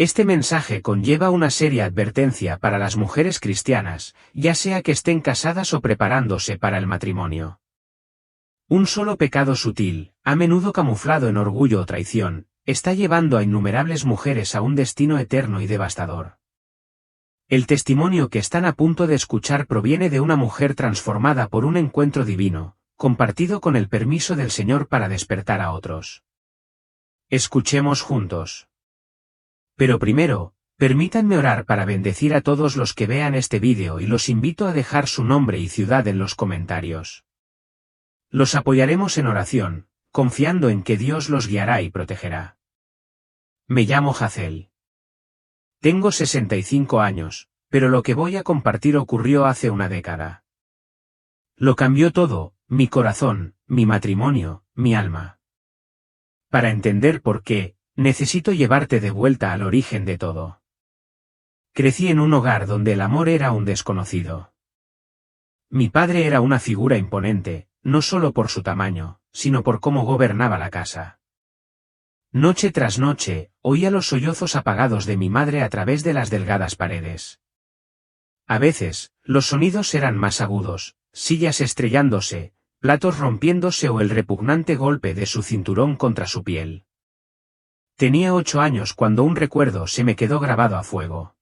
Este mensaje conlleva una seria advertencia para las mujeres cristianas, ya sea que estén casadas o preparándose para el matrimonio. Un solo pecado sutil, a menudo camuflado en orgullo o traición, está llevando a innumerables mujeres a un destino eterno y devastador. El testimonio que están a punto de escuchar proviene de una mujer transformada por un encuentro divino, compartido con el permiso del Señor para despertar a otros. Escuchemos juntos. Pero primero, permítanme orar para bendecir a todos los que vean este vídeo y los invito a dejar su nombre y ciudad en los comentarios. Los apoyaremos en oración, confiando en que Dios los guiará y protegerá. Me llamo Hazel. Tengo 65 años, pero lo que voy a compartir ocurrió hace una década. Lo cambió todo, mi corazón, mi matrimonio, mi alma. Para entender por qué, necesito llevarte de vuelta al origen de todo. Crecí en un hogar donde el amor era un desconocido. Mi padre era una figura imponente, no solo por su tamaño, sino por cómo gobernaba la casa. Noche tras noche, oía los sollozos apagados de mi madre a través de las delgadas paredes. A veces, los sonidos eran más agudos, sillas estrellándose, platos rompiéndose o el repugnante golpe de su cinturón contra su piel. Tenía 8 años cuando un recuerdo se me quedó grabado a fuego.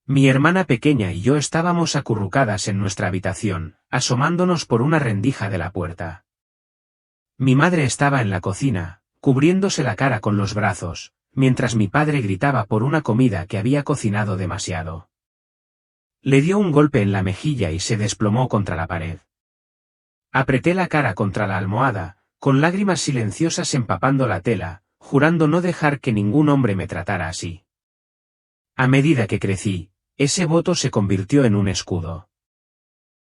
Mi hermana pequeña y yo estábamos acurrucadas en nuestra habitación, asomándonos por una rendija de la puerta. Mi madre estaba en la cocina, cubriéndose la cara con los brazos, mientras mi padre gritaba por una comida que había cocinado demasiado. Le dio un golpe en la mejilla y se desplomó contra la pared. Apreté la cara contra la almohada, con lágrimas silenciosas empapando la tela, jurando no dejar que ningún hombre me tratara así. A medida que crecí, ese voto se convirtió en un escudo.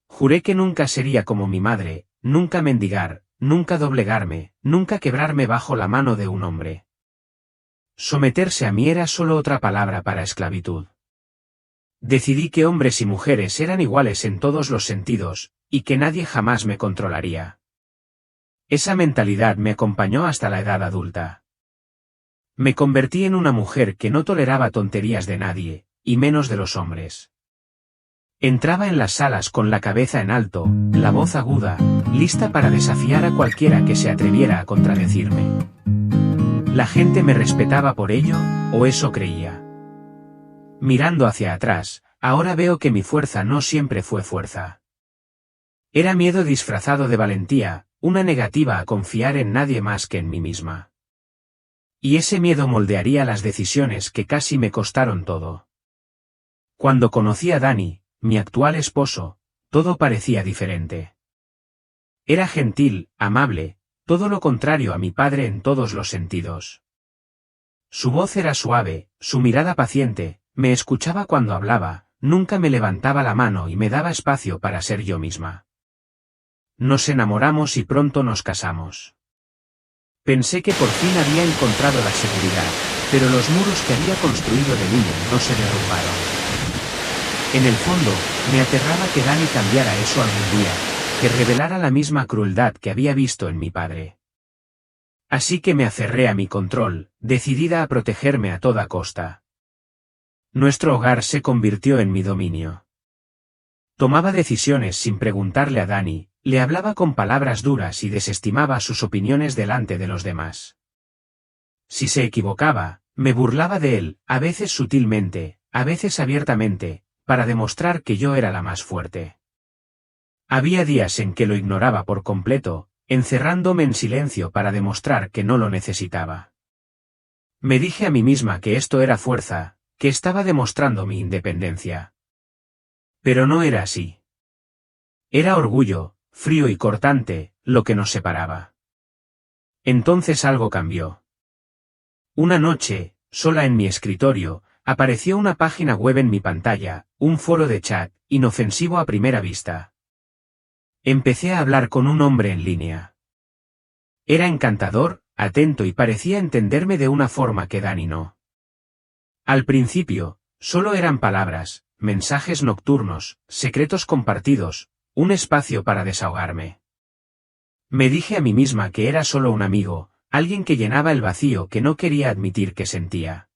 Juré que nunca sería como mi madre, nunca mendigar, nunca doblegarme, nunca quebrarme bajo la mano de un hombre. Someterse a mí era solo otra palabra para esclavitud. Decidí que hombres y mujeres eran iguales en todos los sentidos, y que nadie jamás me controlaría. Esa mentalidad me acompañó hasta la edad adulta. Me convertí en una mujer que no toleraba tonterías de nadie, y menos de los hombres. Entraba en las salas con la cabeza en alto, la voz aguda, lista para desafiar a cualquiera que se atreviera a contradecirme. La gente me respetaba por ello, o eso creía. Mirando hacia atrás, ahora veo que mi fuerza no siempre fue fuerza. Era miedo disfrazado de valentía, una negativa a confiar en nadie más que en mí misma. Y ese miedo moldearía las decisiones que casi me costaron todo. Cuando conocí a Danny, mi actual esposo, todo parecía diferente. Era gentil, amable, todo lo contrario a mi padre en todos los sentidos. Su voz era suave, su mirada paciente, me escuchaba cuando hablaba, nunca me levantaba la mano y me daba espacio para ser yo misma. Nos enamoramos y pronto nos casamos. Pensé que por fin había encontrado la seguridad, pero los muros que había construido de niño no se derrumbaron. En el fondo, me aterraba que Danny cambiara eso algún día, que revelara la misma crueldad que había visto en mi padre. Así que me aferré a mi control, decidida a protegerme a toda costa. Nuestro hogar se convirtió en mi dominio. Tomaba decisiones sin preguntarle a Danny, le hablaba con palabras duras y desestimaba sus opiniones delante de los demás. Si se equivocaba, me burlaba de él, a veces sutilmente, a veces abiertamente, para demostrar que yo era la más fuerte. Había días en que lo ignoraba por completo, encerrándome en silencio para demostrar que no lo necesitaba. Me dije a mí misma que esto era fuerza, que estaba demostrando mi independencia. Pero no era así. Era orgullo, frío y cortante, lo que nos separaba. Entonces algo cambió. Una noche, sola en mi escritorio, apareció una página web en mi pantalla, un foro de chat, inofensivo a primera vista. Empecé a hablar con un hombre en línea. Era encantador, atento y parecía entenderme de una forma que Danny no. Al principio, solo eran palabras, mensajes nocturnos, secretos compartidos, un espacio para desahogarme. Me dije a mí misma que era solo un amigo, alguien que llenaba el vacío que no quería admitir que sentía.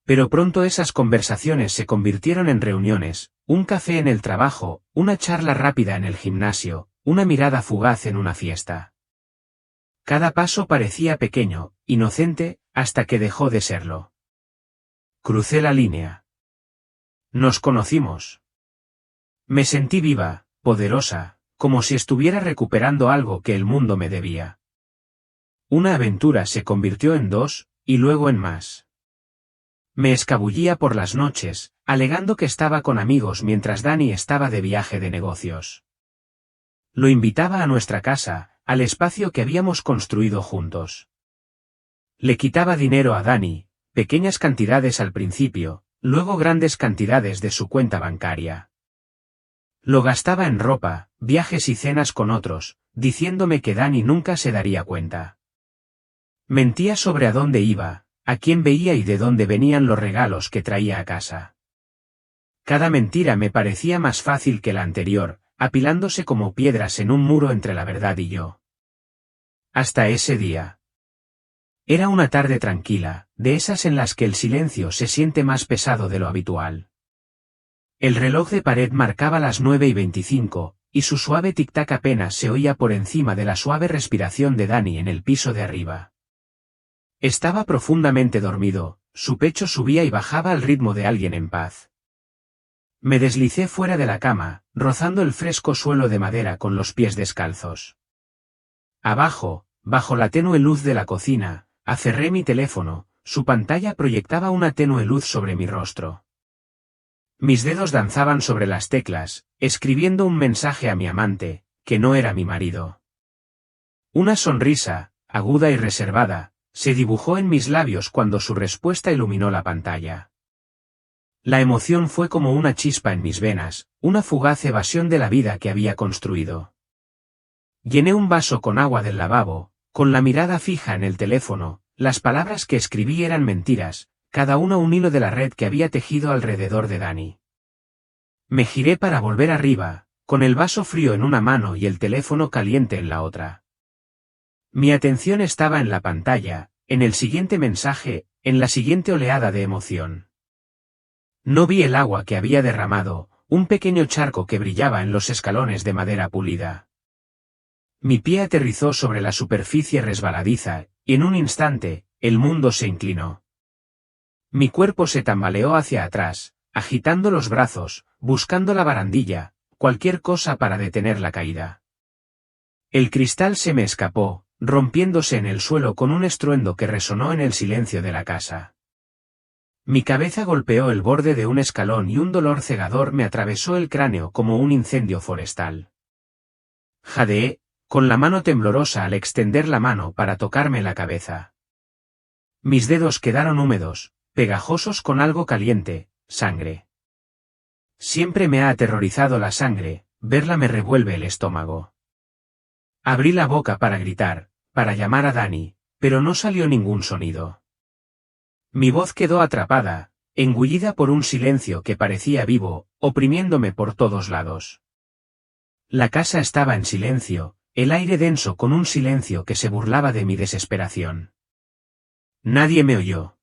Pero pronto esas conversaciones se convirtieron en reuniones, un café en el trabajo, una charla rápida en el gimnasio, una mirada fugaz en una fiesta. Cada paso parecía pequeño, inocente, hasta que dejó de serlo. Crucé la línea. Nos conocimos. Me sentí viva, poderosa, como si estuviera recuperando algo que el mundo me debía. Una aventura se convirtió en dos, y luego en más. Me escabullía por las noches, alegando que estaba con amigos mientras Dani estaba de viaje de negocios. Lo invitaba a nuestra casa, al espacio que habíamos construido juntos. Le quitaba dinero a Dani, pequeñas cantidades al principio, luego grandes cantidades de su cuenta bancaria. Lo gastaba en ropa, viajes y cenas con otros, diciéndome que Dani nunca se daría cuenta. Mentía sobre a dónde iba, a quién veía y de dónde venían los regalos que traía a casa. Cada mentira me parecía más fácil que la anterior, apilándose como piedras en un muro entre la verdad y yo. Hasta ese día. Era una tarde tranquila, de esas en las que el silencio se siente más pesado de lo habitual. El reloj de pared marcaba las 9:25, y su suave tic-tac apenas se oía por encima de la suave respiración de Dani en el piso de arriba. Estaba profundamente dormido, su pecho subía y bajaba al ritmo de alguien en paz. Me deslicé fuera de la cama, rozando el fresco suelo de madera con los pies descalzos. Abajo, bajo la tenue luz de la cocina, aferré mi teléfono, su pantalla proyectaba una tenue luz sobre mi rostro. Mis dedos danzaban sobre las teclas, escribiendo un mensaje a mi amante, que no era mi marido. Una sonrisa, aguda y reservada, se dibujó en mis labios cuando su respuesta iluminó la pantalla. La emoción fue como una chispa en mis venas, una fugaz evasión de la vida que había construido. Llené un vaso con agua del lavabo, con la mirada fija en el teléfono, las palabras que escribí eran mentiras, cada una un hilo de la red que había tejido alrededor de Dani. Me giré para volver arriba, con el vaso frío en una mano y el teléfono caliente en la otra. Mi atención estaba en la pantalla, en el siguiente mensaje, en la siguiente oleada de emoción. No vi el agua que había derramado, un pequeño charco que brillaba en los escalones de madera pulida. Mi pie aterrizó sobre la superficie resbaladiza, y en un instante, el mundo se inclinó. Mi cuerpo se tambaleó hacia atrás, agitando los brazos, buscando la barandilla, cualquier cosa para detener la caída. El cristal se me escapó, rompiéndose en el suelo con un estruendo que resonó en el silencio de la casa. Mi cabeza golpeó el borde de un escalón y un dolor cegador me atravesó el cráneo como un incendio forestal. Jadeé, con la mano temblorosa al extender la mano para tocarme la cabeza. Mis dedos quedaron húmedos, pegajosos con algo caliente, sangre. Siempre me ha aterrorizado la sangre, verla me revuelve el estómago. Abrí la boca para gritar, para llamar a Dani, pero no salió ningún sonido. Mi voz quedó atrapada, engullida por un silencio que parecía vivo, oprimiéndome por todos lados. La casa estaba en silencio, el aire denso con un silencio que se burlaba de mi desesperación. Nadie me oyó.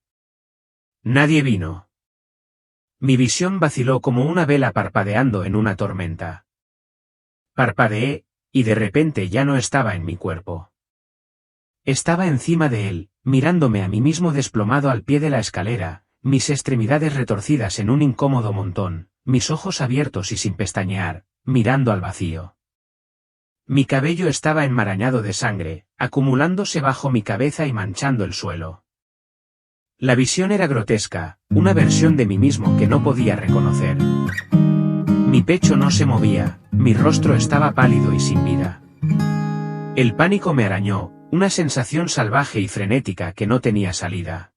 Nadie vino. Mi visión vaciló como una vela parpadeando en una tormenta. Parpadeé, y de repente ya no estaba en mi cuerpo. Estaba encima de él, mirándome a mí mismo desplomado al pie de la escalera, mis extremidades retorcidas en un incómodo montón, mis ojos abiertos y sin pestañear, mirando al vacío. Mi cabello estaba enmarañado de sangre, acumulándose bajo mi cabeza y manchando el suelo. La visión era grotesca, una versión de mí mismo que no podía reconocer. Mi pecho no se movía, mi rostro estaba pálido y sin vida. El pánico me arañó, una sensación salvaje y frenética que no tenía salida.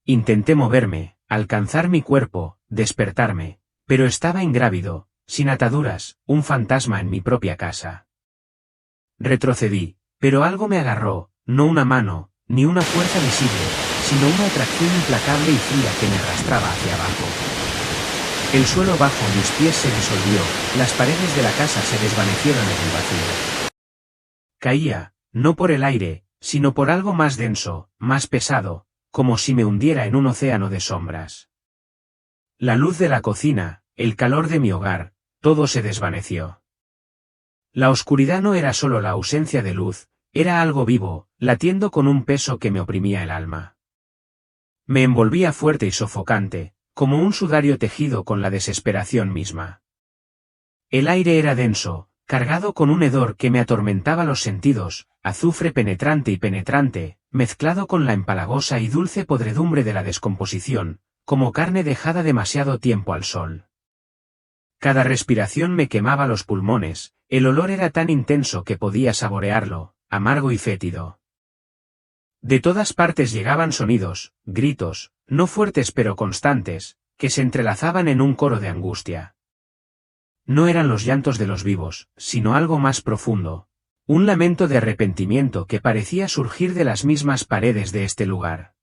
Intenté moverme, alcanzar mi cuerpo, despertarme, pero estaba ingrávido, sin ataduras, un fantasma en mi propia casa. Retrocedí, pero algo me agarró, no una mano, ni una fuerza visible, sino una atracción implacable y fría que me arrastraba hacia abajo. El suelo bajo mis pies se disolvió, las paredes de la casa se desvanecieron en el vacío. Caía, no por el aire, sino por algo más denso, más pesado, como si me hundiera en un océano de sombras. La luz de la cocina, el calor de mi hogar, todo se desvaneció. La oscuridad no era solo la ausencia de luz, era algo vivo, latiendo con un peso que me oprimía el alma. Me envolvía fuerte y sofocante, como un sudario tejido con la desesperación misma. El aire era denso, cargado con un hedor que me atormentaba los sentidos, azufre penetrante y penetrante, mezclado con la empalagosa y dulce podredumbre de la descomposición, como carne dejada demasiado tiempo al sol. Cada respiración me quemaba los pulmones, el olor era tan intenso que podía saborearlo, amargo y fétido. De todas partes llegaban sonidos, gritos, no fuertes pero constantes, que se entrelazaban en un coro de angustia. No eran los llantos de los vivos, sino algo más profundo, un lamento de arrepentimiento que parecía surgir de las mismas paredes de este lugar.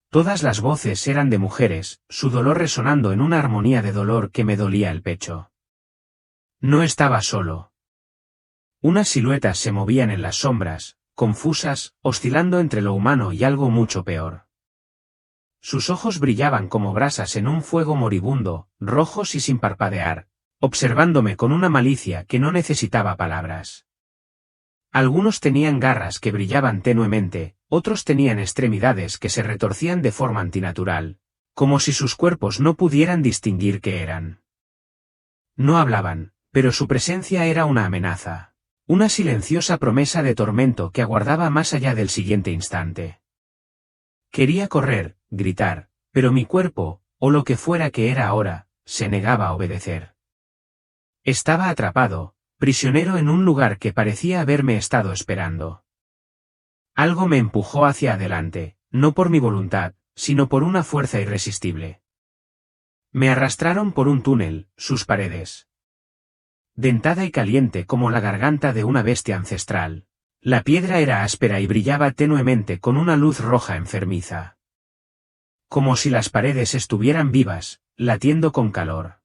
Todas las voces eran de mujeres, su dolor resonando en una armonía de dolor que me dolía el pecho. No estaba solo. Unas siluetas se movían en las sombras, confusas, oscilando entre lo humano y algo mucho peor. Sus ojos brillaban como brasas en un fuego moribundo, rojos y sin parpadear, observándome con una malicia que no necesitaba palabras. Algunos tenían garras que brillaban tenuemente, otros tenían extremidades que se retorcían de forma antinatural, como si sus cuerpos no pudieran distinguir qué eran. No hablaban, pero su presencia era una amenaza, una silenciosa promesa de tormento que aguardaba más allá del siguiente instante. Quería correr, gritar, pero mi cuerpo, o lo que fuera que era ahora, se negaba a obedecer. Estaba atrapado, prisionero en un lugar que parecía haberme estado esperando. Algo me empujó hacia adelante, no por mi voluntad, sino por una fuerza irresistible. Me arrastraron por un túnel, sus paredes. Dentada y caliente como la garganta de una bestia ancestral. La piedra era áspera y brillaba tenuemente con una luz roja enfermiza. Como si las paredes estuvieran vivas, latiendo con calor.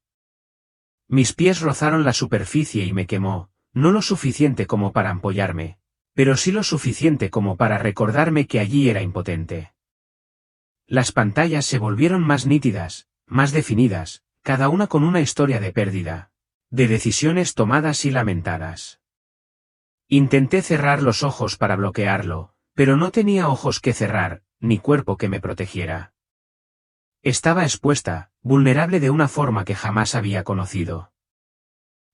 Mis pies rozaron la superficie y me quemó, no lo suficiente como para ampollarme, pero sí lo suficiente como para recordarme que allí era impotente. Las pantallas se volvieron más nítidas, más definidas, cada una con una historia de pérdida, de decisiones tomadas y lamentadas. Intenté cerrar los ojos para bloquearlo, pero no tenía ojos que cerrar, ni cuerpo que me protegiera. Estaba expuesta, vulnerable de una forma que jamás había conocido.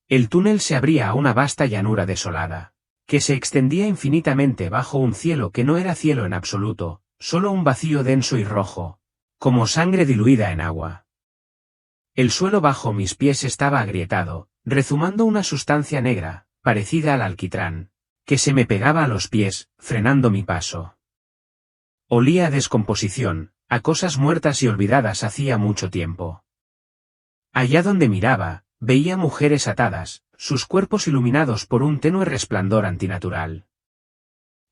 El túnel se abría a una vasta llanura desolada, que se extendía infinitamente bajo un cielo que no era cielo en absoluto, solo un vacío denso y rojo, como sangre diluida en agua. El suelo bajo mis pies estaba agrietado, rezumando una sustancia negra, parecida al alquitrán, que se me pegaba a los pies, frenando mi paso. Olía a descomposición, a cosas muertas y olvidadas hacía mucho tiempo. Allá donde miraba, veía mujeres atadas, sus cuerpos iluminados por un tenue resplandor antinatural.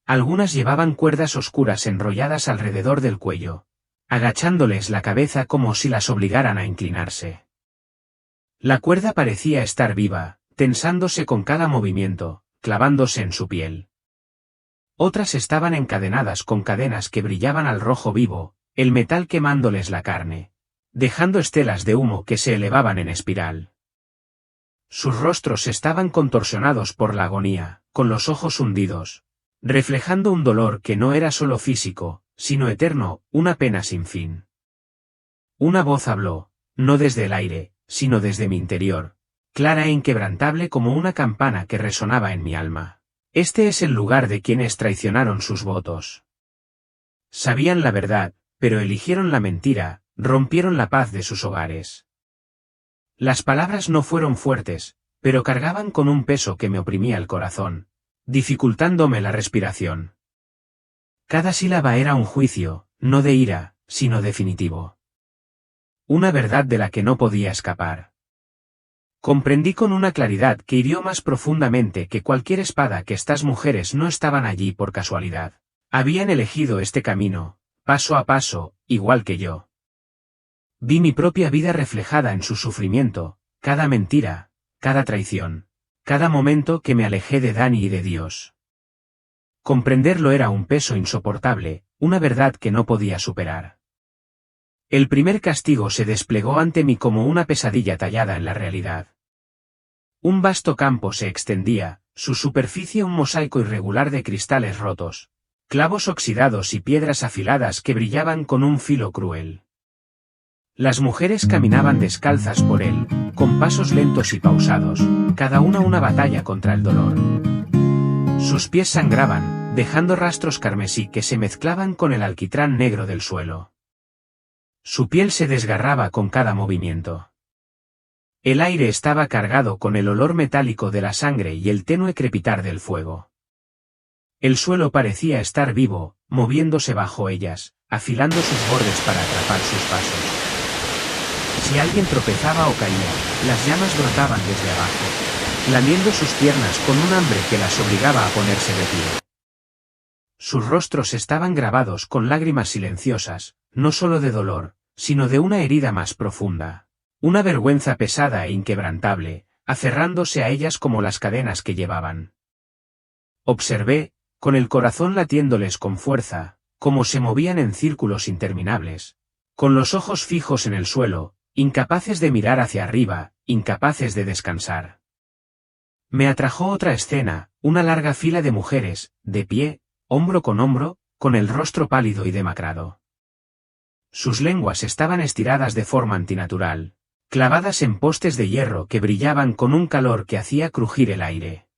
Algunas llevaban cuerdas oscuras enrolladas alrededor del cuello, agachándoles la cabeza como si las obligaran a inclinarse. La cuerda parecía estar viva, tensándose con cada movimiento, clavándose en su piel. Otras estaban encadenadas con cadenas que brillaban al rojo vivo, el metal quemándoles la carne, dejando estelas de humo que se elevaban en espiral. Sus rostros estaban contorsionados por la agonía, con los ojos hundidos, reflejando un dolor que no era solo físico, sino eterno, una pena sin fin. Una voz habló, no desde el aire, sino desde mi interior, clara e inquebrantable como una campana que resonaba en mi alma. Este es el lugar de quienes traicionaron sus votos. Sabían la verdad, pero eligieron la mentira, rompieron la paz de sus hogares. Las palabras no fueron fuertes, pero cargaban con un peso que me oprimía el corazón, dificultándome la respiración. Cada sílaba era un juicio, no de ira, sino definitivo. Una verdad de la que no podía escapar. Comprendí con una claridad que hirió más profundamente que cualquier espada que estas mujeres no estaban allí por casualidad. Habían elegido este camino, paso a paso, igual que yo. Vi mi propia vida reflejada en su sufrimiento, cada mentira, cada traición, cada momento que me alejé de Dani y de Dios. Comprenderlo era un peso insoportable, una verdad que no podía superar. El primer castigo se desplegó ante mí como una pesadilla tallada en la realidad. Un vasto campo se extendía, su superficie un mosaico irregular de cristales rotos, clavos oxidados y piedras afiladas que brillaban con un filo cruel. Las mujeres caminaban descalzas por él, con pasos lentos y pausados, cada una batalla contra el dolor. Sus pies sangraban, dejando rastros carmesí que se mezclaban con el alquitrán negro del suelo. Su piel se desgarraba con cada movimiento. El aire estaba cargado con el olor metálico de la sangre y el tenue crepitar del fuego. El suelo parecía estar vivo, moviéndose bajo ellas, afilando sus bordes para atrapar sus pasos. Si alguien tropezaba o caía, las llamas brotaban desde abajo, lamiendo sus piernas con un hambre que las obligaba a ponerse de pie. Sus rostros estaban grabados con lágrimas silenciosas, no solo de dolor, sino de una herida más profunda, una vergüenza pesada e inquebrantable, aferrándose a ellas como las cadenas que llevaban. Observé, con el corazón latiéndoles con fuerza, cómo se movían en círculos interminables, con los ojos fijos en el suelo, incapaces de mirar hacia arriba, incapaces de descansar. Me atrajo otra escena, una larga fila de mujeres, de pie, hombro, con el rostro pálido y demacrado. Sus lenguas estaban estiradas de forma antinatural, clavadas en postes de hierro que brillaban con un calor que hacía crujir el aire.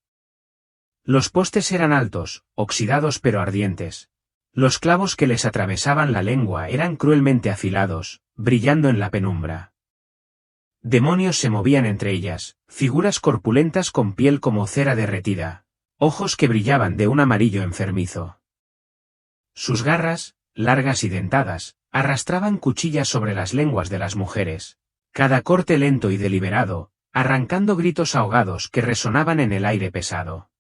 Los postes eran altos, oxidados pero ardientes. Los clavos que les atravesaban la lengua eran cruelmente afilados, brillando en la penumbra. Demonios se movían entre ellas, figuras corpulentas con piel como cera derretida, ojos que brillaban de un amarillo enfermizo. Sus garras, largas y dentadas, arrastraban cuchillas sobre las lenguas de las mujeres, cada corte lento y deliberado, arrancando gritos ahogados que resonaban en el aire pesado.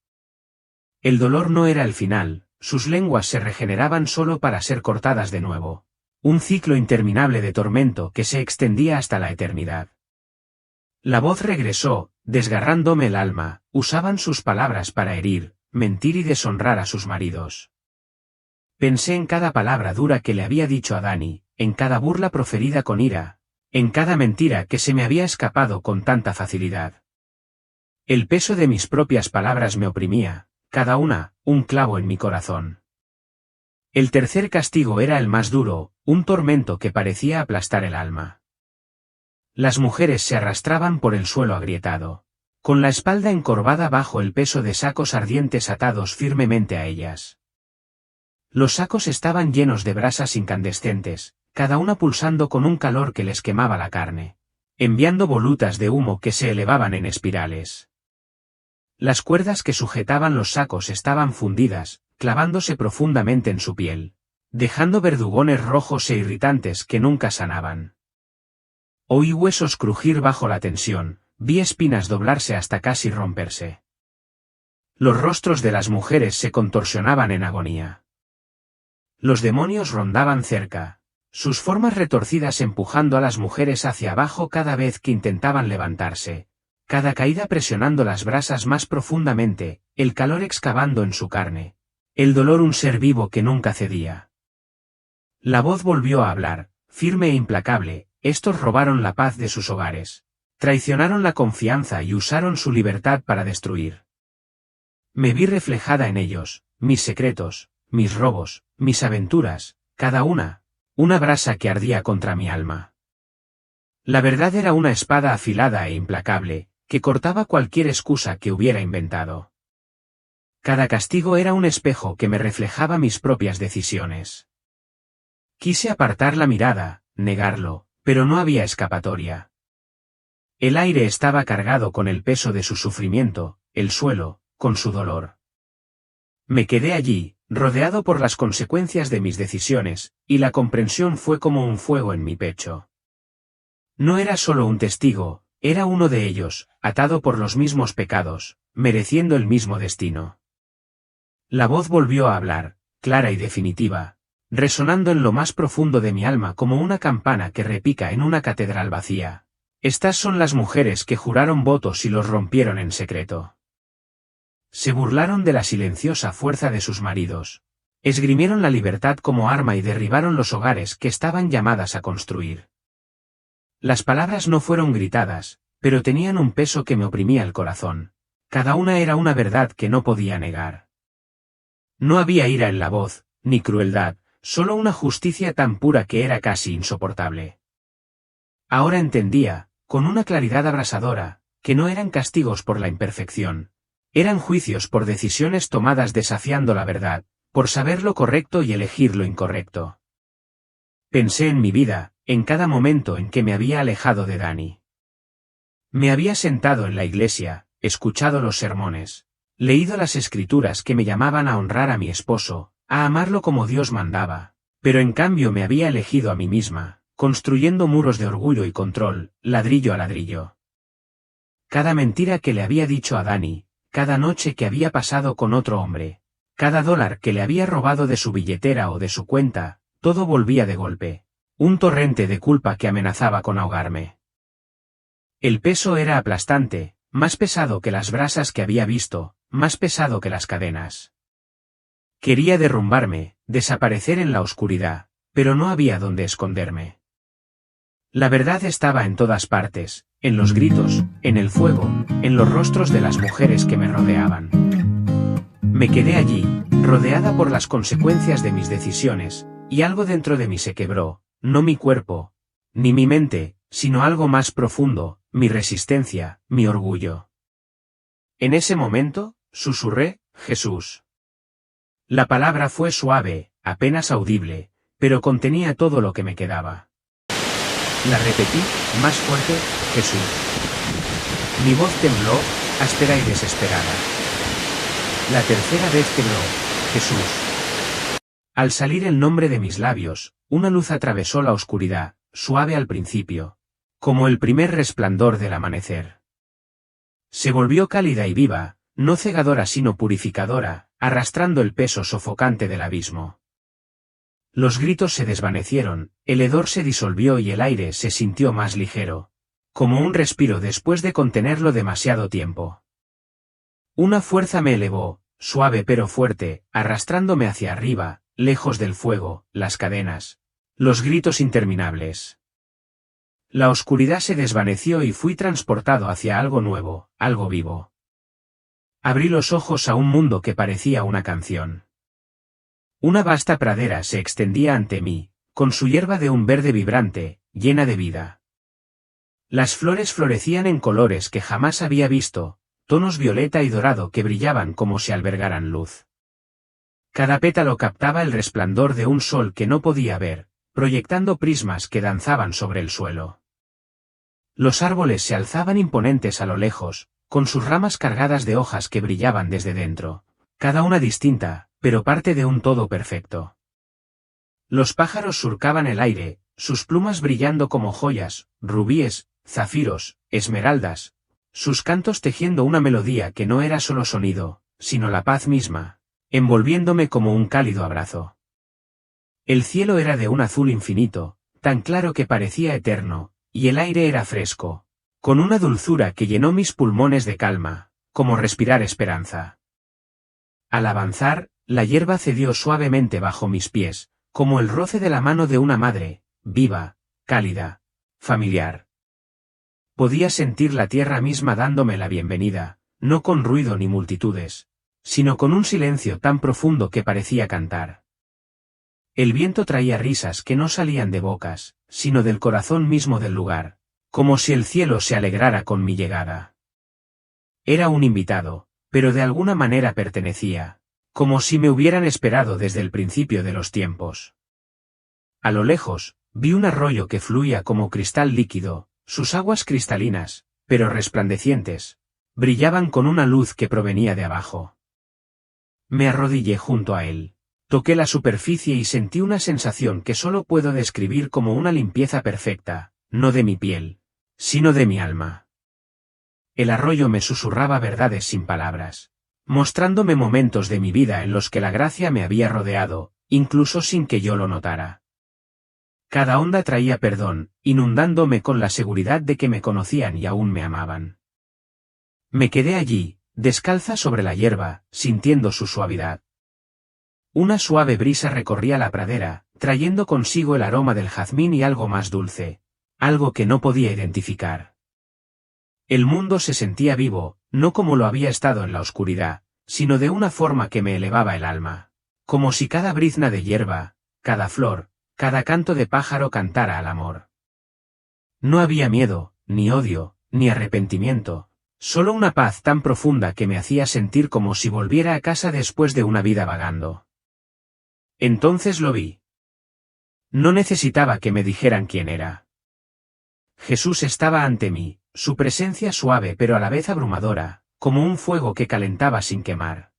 El dolor no era el final, sus lenguas se regeneraban solo para ser cortadas de nuevo. Un ciclo interminable de tormento que se extendía hasta la eternidad. La voz regresó, desgarrándome el alma, usaban sus palabras para herir, mentir y deshonrar a sus maridos. Pensé en cada palabra dura que le había dicho a Dani, en cada burla proferida con ira, en cada mentira que se me había escapado con tanta facilidad. El peso de mis propias palabras me oprimía, cada una, un clavo en mi corazón. El tercer castigo era el más duro, un tormento que parecía aplastar el alma. Las mujeres se arrastraban por el suelo agrietado, con la espalda encorvada bajo el peso de sacos ardientes atados firmemente a ellas. Los sacos estaban llenos de brasas incandescentes, cada una pulsando con un calor que les quemaba la carne, enviando volutas de humo que se elevaban en espirales. Las cuerdas que sujetaban los sacos estaban fundidas, clavándose profundamente en su piel, dejando verdugones rojos e irritantes que nunca sanaban. Oí huesos crujir bajo la tensión, vi espinas doblarse hasta casi romperse. Los rostros de las mujeres se contorsionaban en agonía. Los demonios rondaban cerca, sus formas retorcidas empujando a las mujeres hacia abajo cada vez que intentaban levantarse, cada caída presionando las brasas más profundamente, el calor excavando en su carne, el dolor un ser vivo que nunca cedía. La voz volvió a hablar, firme e implacable. Estos robaron la paz de sus hogares, traicionaron la confianza y usaron su libertad para destruir. Me vi reflejada en ellos, mis secretos, mis robos, mis aventuras, cada una brasa que ardía contra mi alma. La verdad era una espada afilada e implacable, que cortaba cualquier excusa que hubiera inventado. Cada castigo era un espejo que me reflejaba mis propias decisiones. Quise apartar la mirada, negarlo, pero no había escapatoria. El aire estaba cargado con el peso de su sufrimiento, el suelo, con su dolor. Me quedé allí, rodeado por las consecuencias de mis decisiones, y la comprensión fue como un fuego en mi pecho. No era solo un testigo, era uno de ellos, atado por los mismos pecados, mereciendo el mismo destino. La voz volvió a hablar, clara y definitiva, resonando en lo más profundo de mi alma como una campana que repica en una catedral vacía. Estas son las mujeres que juraron votos y los rompieron en secreto. Se burlaron de la silenciosa fuerza de sus maridos. Esgrimieron la libertad como arma y derribaron los hogares que estaban llamadas a construir. Las palabras no fueron gritadas, pero tenían un peso que me oprimía el corazón. Cada una era una verdad que no podía negar. No había ira en la voz, ni crueldad, solo una justicia tan pura que era casi insoportable. Ahora entendía, con una claridad abrasadora, que no eran castigos por la imperfección. Eran juicios por decisiones tomadas desafiando la verdad, por saber lo correcto y elegir lo incorrecto. Pensé en mi vida, en cada momento en que me había alejado de Dani. Me había sentado en la iglesia, escuchado los sermones, leído las escrituras que me llamaban a honrar a mi esposo, a amarlo como Dios mandaba, pero en cambio me había elegido a mí misma, construyendo muros de orgullo y control, ladrillo a ladrillo. Cada mentira que le había dicho a Dani, cada noche que había pasado con otro hombre, cada dólar que le había robado de su billetera o de su cuenta, todo volvía de golpe, un torrente de culpa que amenazaba con ahogarme. El peso era aplastante, más pesado que las brasas que había visto, más pesado que las cadenas. Quería derrumbarme, desaparecer en la oscuridad, pero no había dónde esconderme. La verdad estaba en todas partes, en los gritos, en el fuego, en los rostros de las mujeres que me rodeaban. Me quedé allí, rodeada por las consecuencias de mis decisiones, y algo dentro de mí se quebró, no mi cuerpo, ni mi mente, sino algo más profundo, mi resistencia, mi orgullo. En ese momento, susurré, Jesús. La palabra fue suave, apenas audible, pero contenía todo lo que me quedaba. La repetí, más fuerte, Jesús. Mi voz tembló, áspera y desesperada. La tercera vez tembló, Jesús. Al salir el nombre de mis labios, una luz atravesó la oscuridad, suave al principio, como el primer resplandor del amanecer. Se volvió cálida y viva, no cegadora sino purificadora, arrastrando el peso sofocante del abismo. Los gritos se desvanecieron, el hedor se disolvió y el aire se sintió más ligero, como un respiro después de contenerlo demasiado tiempo. Una fuerza me elevó, suave pero fuerte, arrastrándome hacia arriba, lejos del fuego, las cadenas, los gritos interminables. La oscuridad se desvaneció y fui transportado hacia algo nuevo, algo vivo. Abrí los ojos a un mundo que parecía una canción. Una vasta pradera se extendía ante mí, con su hierba de un verde vibrante, llena de vida. Las flores florecían en colores que jamás había visto, tonos violeta y dorado que brillaban como si albergaran luz. Cada pétalo captaba el resplandor de un sol que no podía ver, proyectando prismas que danzaban sobre el suelo. Los árboles se alzaban imponentes a lo lejos, con sus ramas cargadas de hojas que brillaban desde dentro, cada una distinta, pero parte de un todo perfecto. Los pájaros surcaban el aire, sus plumas brillando como joyas, rubíes, zafiros, esmeraldas, sus cantos tejiendo una melodía que no era solo sonido, sino la paz misma, envolviéndome como un cálido abrazo. El cielo era de un azul infinito, tan claro que parecía eterno, y el aire era fresco, con una dulzura que llenó mis pulmones de calma, como respirar esperanza. Al avanzar, la hierba cedió suavemente bajo mis pies, como el roce de la mano de una madre, viva, cálida, familiar. Podía sentir la tierra misma dándome la bienvenida, no con ruido ni multitudes, sino con un silencio tan profundo que parecía cantar. El viento traía risas que no salían de bocas, sino del corazón mismo del lugar, como si el cielo se alegrara con mi llegada. Era un invitado, pero de alguna manera pertenecía, como si me hubieran esperado desde el principio de los tiempos. A lo lejos, vi un arroyo que fluía como cristal líquido, sus aguas cristalinas, pero resplandecientes, brillaban con una luz que provenía de abajo. Me arrodillé junto a él. Toqué la superficie y sentí una sensación que solo puedo describir como una limpieza perfecta, no de mi piel, sino de mi alma. El arroyo me susurraba verdades sin palabras, mostrándome momentos de mi vida en los que la gracia me había rodeado, incluso sin que yo lo notara. Cada onda traía perdón, inundándome con la seguridad de que me conocían y aún me amaban. Me quedé allí, descalza sobre la hierba, sintiendo su suavidad. Una suave brisa recorría la pradera, trayendo consigo el aroma del jazmín y algo más dulce, algo que no podía identificar. El mundo se sentía vivo, no como lo había estado en la oscuridad, sino de una forma que me elevaba el alma, como si cada brizna de hierba, cada flor, cada canto de pájaro cantara al amor. No había miedo, ni odio, ni arrepentimiento, solo una paz tan profunda que me hacía sentir como si volviera a casa después de una vida vagando. Entonces lo vi. No necesitaba que me dijeran quién era. Jesús estaba ante mí, su presencia suave pero a la vez abrumadora, como un fuego que calentaba sin quemar.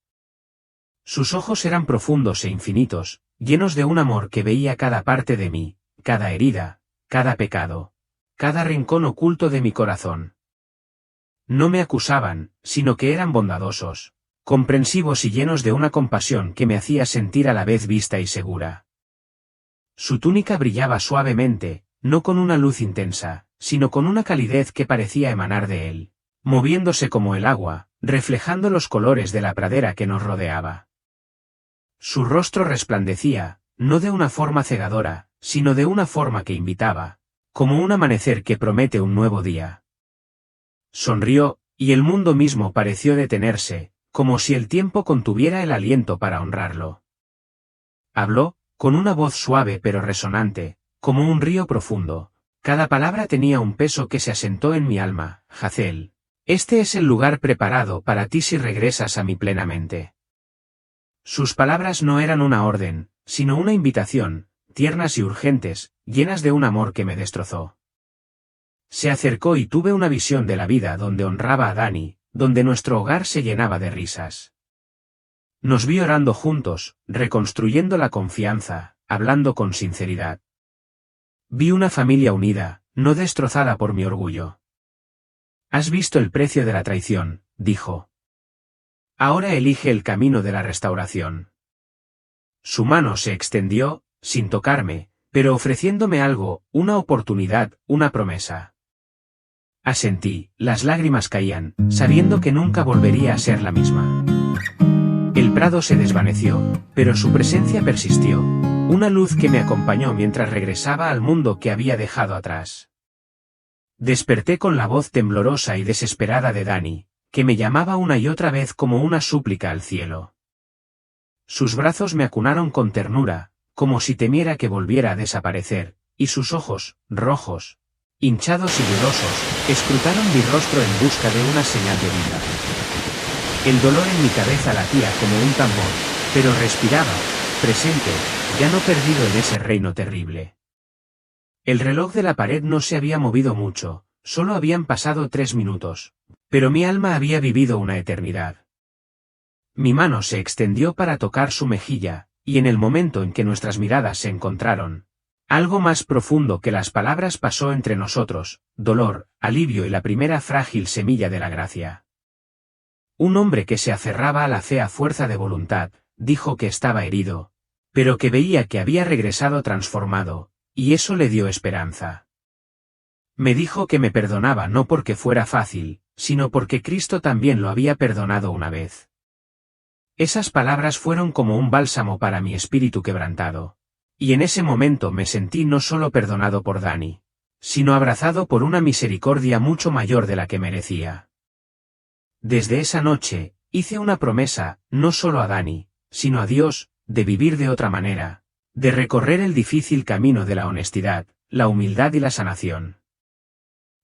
Sus ojos eran profundos e infinitos, llenos de un amor que veía cada parte de mí, cada herida, cada pecado, cada rincón oculto de mi corazón. No me acusaban, sino que eran bondadosos, comprensivos y llenos de una compasión que me hacía sentir a la vez vista y segura. Su túnica brillaba suavemente, no con una luz intensa, sino con una calidez que parecía emanar de él, moviéndose como el agua, reflejando los colores de la pradera que nos rodeaba. Su rostro resplandecía, no de una forma cegadora, sino de una forma que invitaba, como un amanecer que promete un nuevo día. Sonrió, y el mundo mismo pareció detenerse, como si el tiempo contuviera el aliento para honrarlo. Habló, con una voz suave pero resonante, como un río profundo. Cada palabra tenía un peso que se asentó en mi alma. Hazel, este es el lugar preparado para ti si regresas a mí plenamente. Sus palabras no eran una orden, sino una invitación, tiernas y urgentes, llenas de un amor que me destrozó. Se acercó y tuve una visión de la vida donde honraba a Dani, donde nuestro hogar se llenaba de risas. Nos vi orando juntos, reconstruyendo la confianza, hablando con sinceridad. Vi una familia unida, no destrozada por mi orgullo. Has visto el precio de la traición, dijo. Ahora elige el camino de la restauración. Su mano se extendió, sin tocarme, pero ofreciéndome algo, una oportunidad, una promesa. Asentí, las lágrimas caían, sabiendo que nunca volvería a ser la misma. El prado se desvaneció, pero su presencia persistió, una luz que me acompañó mientras regresaba al mundo que había dejado atrás. Desperté con la voz temblorosa y desesperada de Dani, que me llamaba una y otra vez como una súplica al cielo. Sus brazos me acunaron con ternura, como si temiera que volviera a desaparecer, y sus ojos, rojos, hinchados y llorosos, escrutaron mi rostro en busca de una señal de vida. El dolor en mi cabeza latía como un tambor, pero respiraba, presente, ya no perdido en ese reino terrible. El reloj de la pared no se había movido mucho, solo habían pasado 3 minutos, pero mi alma había vivido una eternidad. Mi mano se extendió para tocar su mejilla, y en el momento en que nuestras miradas se encontraron, algo más profundo que las palabras pasó entre nosotros, dolor, alivio y la primera frágil semilla de la gracia. Un hombre que se aferraba a la fe a fuerza de voluntad, dijo que estaba herido, pero que veía que había regresado transformado, y eso le dio esperanza. Me dijo que me perdonaba no porque fuera fácil, sino porque Cristo también lo había perdonado una vez. Esas palabras fueron como un bálsamo para mi espíritu quebrantado. Y en ese momento me sentí no solo perdonado por Dani, sino abrazado por una misericordia mucho mayor de la que merecía. Desde esa noche, hice una promesa, no solo a Dani, sino a Dios, de vivir de otra manera, de recorrer el difícil camino de la honestidad, la humildad y la sanación.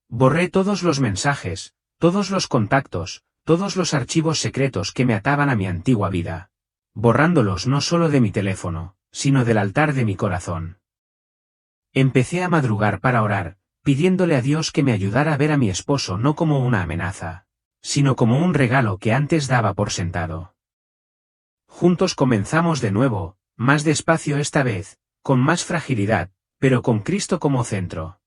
Borré todos los mensajes, todos los contactos, todos los archivos secretos que me ataban a mi antigua vida, borrándolos no solo de mi teléfono, sino del altar de mi corazón. Empecé a madrugar para orar, pidiéndole a Dios que me ayudara a ver a mi esposo no como una amenaza, sino como un regalo que antes daba por sentado. Juntos comenzamos de nuevo, más despacio esta vez, con más fragilidad, pero con Cristo como centro.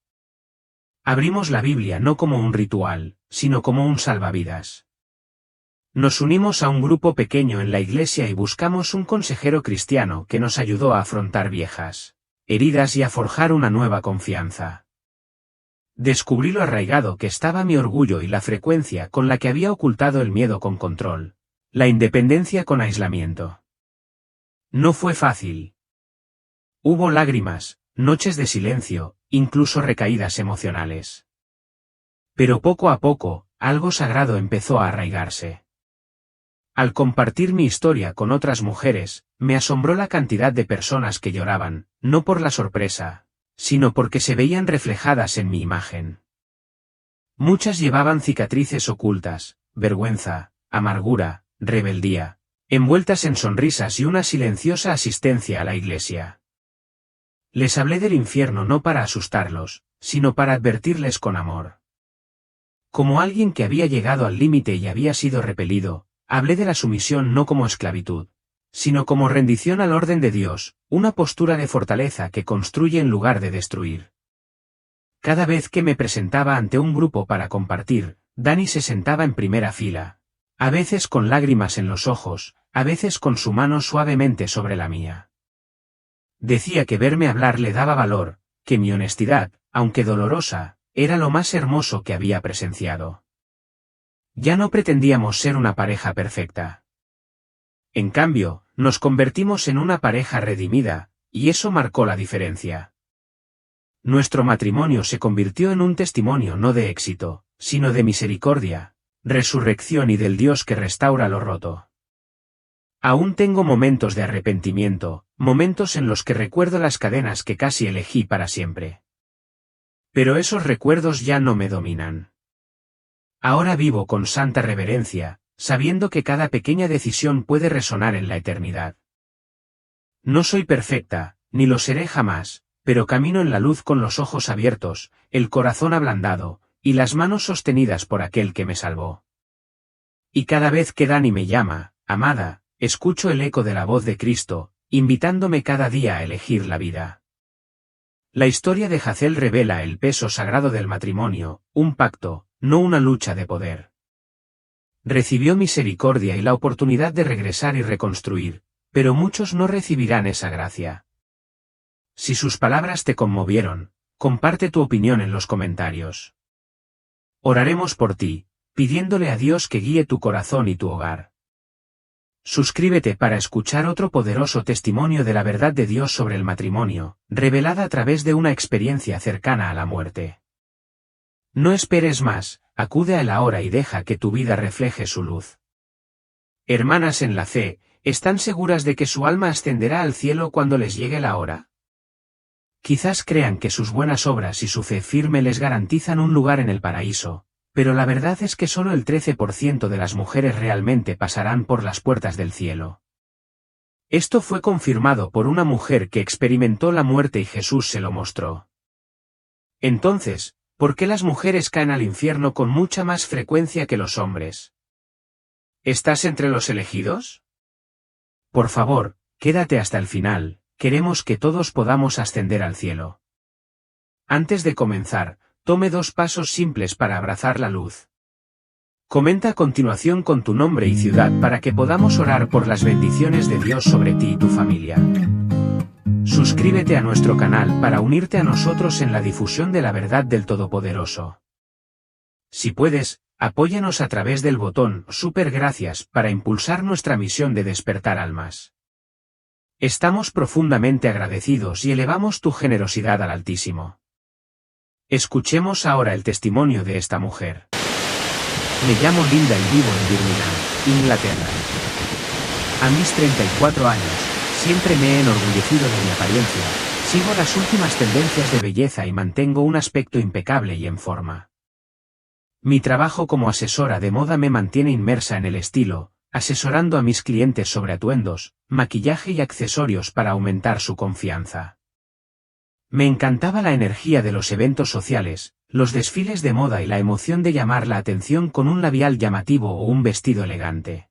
Abrimos la Biblia no como un ritual, sino como un salvavidas. Nos unimos a un grupo pequeño en la iglesia y buscamos un consejero cristiano que nos ayudó a afrontar viejas heridas y a forjar una nueva confianza. Descubrí lo arraigado que estaba mi orgullo y la frecuencia con la que había ocultado el miedo con control, la independencia con aislamiento. No fue fácil. Hubo lágrimas, noches de silencio, incluso recaídas emocionales. Pero poco a poco, algo sagrado empezó a arraigarse. Al compartir mi historia con otras mujeres, me asombró la cantidad de personas que lloraban, no por la sorpresa, sino porque se veían reflejadas en mi imagen. Muchas llevaban cicatrices ocultas, vergüenza, amargura, rebeldía, envueltas en sonrisas y una silenciosa asistencia a la iglesia. Les hablé del infierno no para asustarlos, sino para advertirles con amor. Como alguien que había llegado al límite y había sido repelido, hablé de la sumisión no como esclavitud, sino como rendición al orden de Dios, una postura de fortaleza que construye en lugar de destruir. Cada vez que me presentaba ante un grupo para compartir, Dani se sentaba en primera fila, a veces con lágrimas en los ojos, a veces con su mano suavemente sobre la mía. Decía que verme hablar le daba valor, que mi honestidad, aunque dolorosa, era lo más hermoso que había presenciado. Ya no pretendíamos ser una pareja perfecta. En cambio, nos convertimos en una pareja redimida, y eso marcó la diferencia. Nuestro matrimonio se convirtió en un testimonio no de éxito, sino de misericordia, resurrección y del Dios que restaura lo roto. Aún tengo momentos de arrepentimiento, momentos en los que recuerdo las cadenas que casi elegí para siempre. Pero esos recuerdos ya no me dominan. Ahora vivo con santa reverencia, sabiendo que cada pequeña decisión puede resonar en la eternidad. No soy perfecta, ni lo seré jamás, pero camino en la luz con los ojos abiertos, el corazón ablandado, y las manos sostenidas por aquel que me salvó. Y cada vez que Dani me llama, amada, escucho el eco de la voz de Cristo, invitándome cada día a elegir la vida. La historia de Hazel revela el peso sagrado del matrimonio, un pacto, no una lucha de poder. Recibió misericordia y la oportunidad de regresar y reconstruir, pero muchos no recibirán esa gracia. Si sus palabras te conmovieron, comparte tu opinión en los comentarios. Oraremos por ti, pidiéndole a Dios que guíe tu corazón y tu hogar. Suscríbete para escuchar otro poderoso testimonio de la verdad de Dios sobre el matrimonio, revelada a través de una experiencia cercana a la muerte. No esperes más, acude a la hora y deja que tu vida refleje su luz. Hermanas en la fe, ¿están seguras de que su alma ascenderá al cielo cuando les llegue la hora? Quizás crean que sus buenas obras y su fe firme les garantizan un lugar en el paraíso, pero la verdad es que solo el 13% de las mujeres realmente pasarán por las puertas del cielo. Esto fue confirmado por una mujer que experimentó la muerte y Jesús se lo mostró. Entonces, ¿por qué las mujeres caen al infierno con mucha más frecuencia que los hombres? ¿Estás entre los elegidos? Por favor, quédate hasta el final, queremos que todos podamos ascender al cielo. Antes de comenzar, tome 2 pasos simples para abrazar la luz. Comenta a continuación con tu nombre y ciudad para que podamos orar por las bendiciones de Dios sobre ti y tu familia. Suscríbete a nuestro canal para unirte a nosotros en la difusión de la verdad del Todopoderoso. Si puedes, apóyanos a través del botón Super Gracias para impulsar nuestra misión de despertar almas. Estamos profundamente agradecidos y elevamos tu generosidad al Altísimo. Escuchemos ahora el testimonio de esta mujer. Me llamo Linda y vivo en Birmingham, Inglaterra. A mis 34 años, siempre me he enorgullecido de mi apariencia, sigo las últimas tendencias de belleza y mantengo un aspecto impecable y en forma. Mi trabajo como asesora de moda me mantiene inmersa en el estilo, asesorando a mis clientes sobre atuendos, maquillaje y accesorios para aumentar su confianza. Me encantaba la energía de los eventos sociales, los desfiles de moda y la emoción de llamar la atención con un labial llamativo o un vestido elegante.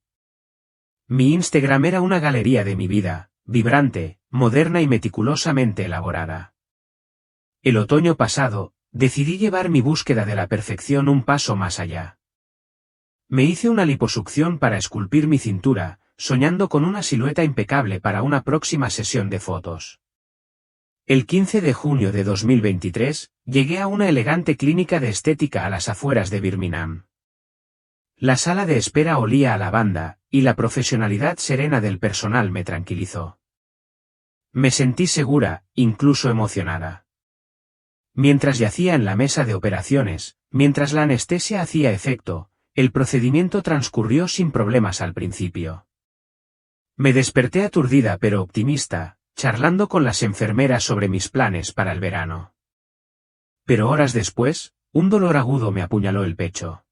Mi Instagram era una galería de mi vida, vibrante, moderna y meticulosamente elaborada. El otoño pasado, decidí llevar mi búsqueda de la perfección un paso más allá. Me hice una liposucción para esculpir mi cintura, soñando con una silueta impecable para una próxima sesión de fotos. El 15 de junio de 2023, llegué a una elegante clínica de estética a las afueras de Birmingham. La sala de espera olía a lavanda, y la profesionalidad serena del personal me tranquilizó. Me sentí segura, incluso emocionada. Mientras yacía en la mesa de operaciones, mientras la anestesia hacía efecto, el procedimiento transcurrió sin problemas al principio. Me desperté aturdida pero optimista, charlando con las enfermeras sobre mis planes para el verano. Pero horas después, un dolor agudo me apuñaló el pecho.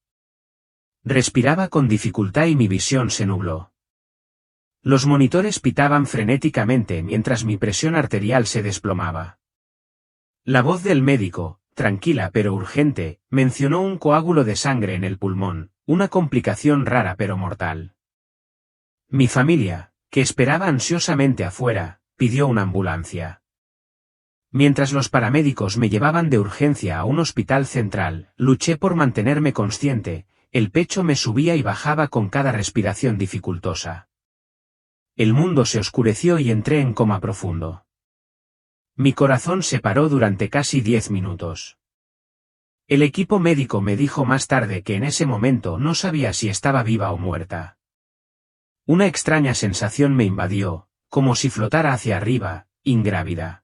Respiraba con dificultad y mi visión se nubló. Los monitores pitaban frenéticamente mientras mi presión arterial se desplomaba. La voz del médico, tranquila pero urgente, mencionó un coágulo de sangre en el pulmón, una complicación rara pero mortal. Mi familia, que esperaba ansiosamente afuera, pidió una ambulancia. Mientras los paramédicos me llevaban de urgencia a un hospital central, luché por mantenerme consciente, el pecho me subía y bajaba con cada respiración dificultosa. El mundo se oscureció y entré en coma profundo. Mi corazón se paró durante casi 10 minutos. El equipo médico me dijo más tarde que en ese momento no sabía si estaba viva o muerta. Una extraña sensación me invadió, como si flotara hacia arriba, ingrávida.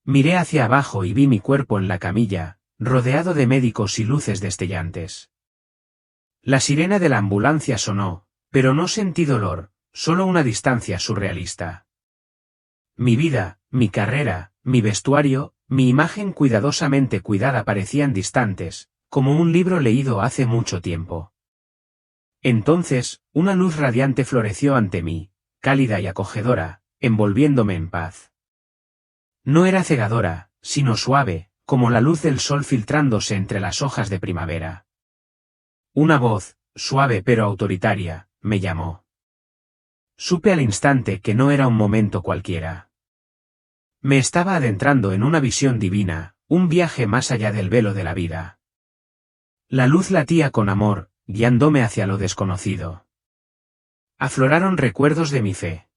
Miré hacia abajo y vi mi cuerpo en la camilla, rodeado de médicos y luces destellantes. La sirena de la ambulancia sonó, pero no sentí dolor, solo una distancia surrealista. Mi vida, mi carrera, mi vestuario, mi imagen cuidadosamente cuidada parecían distantes, como un libro leído hace mucho tiempo. Entonces, una luz radiante floreció ante mí, cálida y acogedora, envolviéndome en paz. No era cegadora, sino suave, como la luz del sol filtrándose entre las hojas de primavera. Una voz, suave pero autoritaria, me llamó. Supe al instante que no era un momento cualquiera. Me estaba adentrando en una visión divina, un viaje más allá del velo de la vida. La luz latía con amor, guiándome hacia lo desconocido. Afloraron recuerdos de mi fe.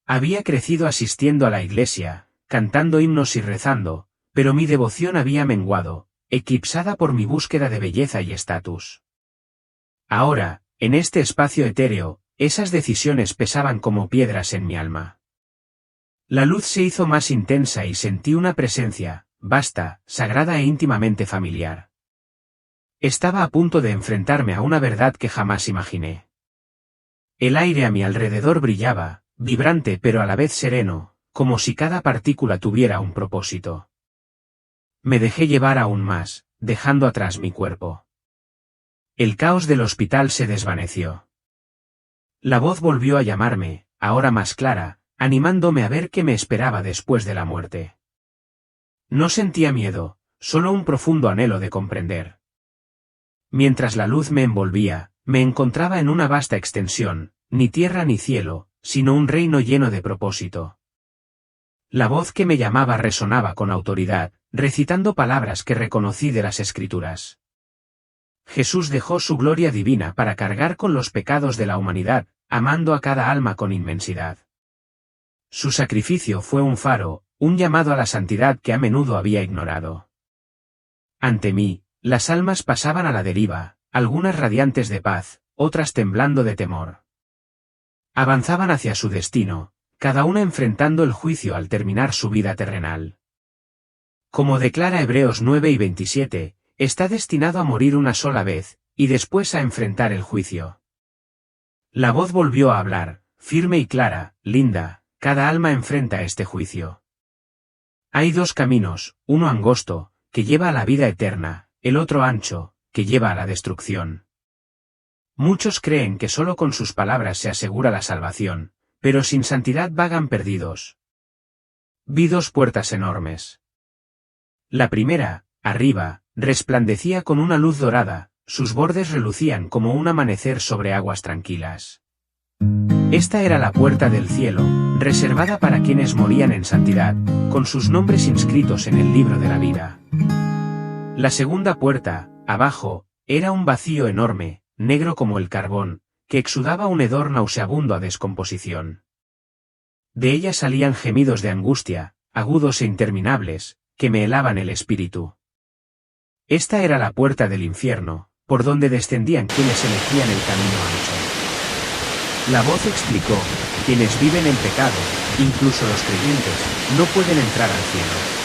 Había crecido asistiendo a la iglesia, cantando himnos y rezando, pero mi devoción había menguado, eclipsada por mi búsqueda de belleza y estatus. Ahora, en este espacio etéreo, esas decisiones pesaban como piedras en mi alma. La luz se hizo más intensa y sentí una presencia, vasta, sagrada e íntimamente familiar. Estaba a punto de enfrentarme a una verdad que jamás imaginé. El aire a mi alrededor brillaba, vibrante pero a la vez sereno, como si cada partícula tuviera un propósito. Me dejé llevar aún más, dejando atrás mi cuerpo. El caos del hospital se desvaneció. La voz volvió a llamarme, ahora más clara, animándome a ver qué me esperaba después de la muerte. No sentía miedo, solo un profundo anhelo de comprender. Mientras la luz me envolvía, me encontraba en una vasta extensión, ni tierra ni cielo, sino un reino lleno de propósito. La voz que me llamaba resonaba con autoridad, recitando palabras que reconocí de las Escrituras. Jesús dejó su gloria divina para cargar con los pecados de la humanidad, amando a cada alma con inmensidad. Su sacrificio fue un faro, un llamado a la santidad que a menudo había ignorado. Ante mí, las almas pasaban a la deriva, algunas radiantes de paz, otras temblando de temor. Avanzaban hacia su destino, cada una enfrentando el juicio al terminar su vida terrenal. Como declara Hebreos 9:27, está destinado a morir una sola vez, y después a enfrentar el juicio. La voz volvió a hablar, firme y clara, Linda, cada alma enfrenta este juicio. Hay dos caminos, uno angosto, que lleva a la vida eterna, el otro ancho, que lleva a la destrucción. Muchos creen que solo con sus palabras se asegura la salvación, pero sin santidad vagan perdidos. Vi dos puertas enormes. La primera, arriba, resplandecía con una luz dorada, sus bordes relucían como un amanecer sobre aguas tranquilas. Esta era la puerta del cielo, reservada para quienes morían en santidad, con sus nombres inscritos en el libro de la vida. La segunda puerta, abajo, era un vacío enorme, negro como el carbón, que exudaba un hedor nauseabundo a descomposición. De ella salían gemidos de angustia, agudos e interminables, que me helaban el espíritu. Esta era la puerta del infierno, por donde descendían quienes elegían el camino ancho. La voz explicó, quienes viven en pecado, Incluso los creyentes no pueden entrar al cielo.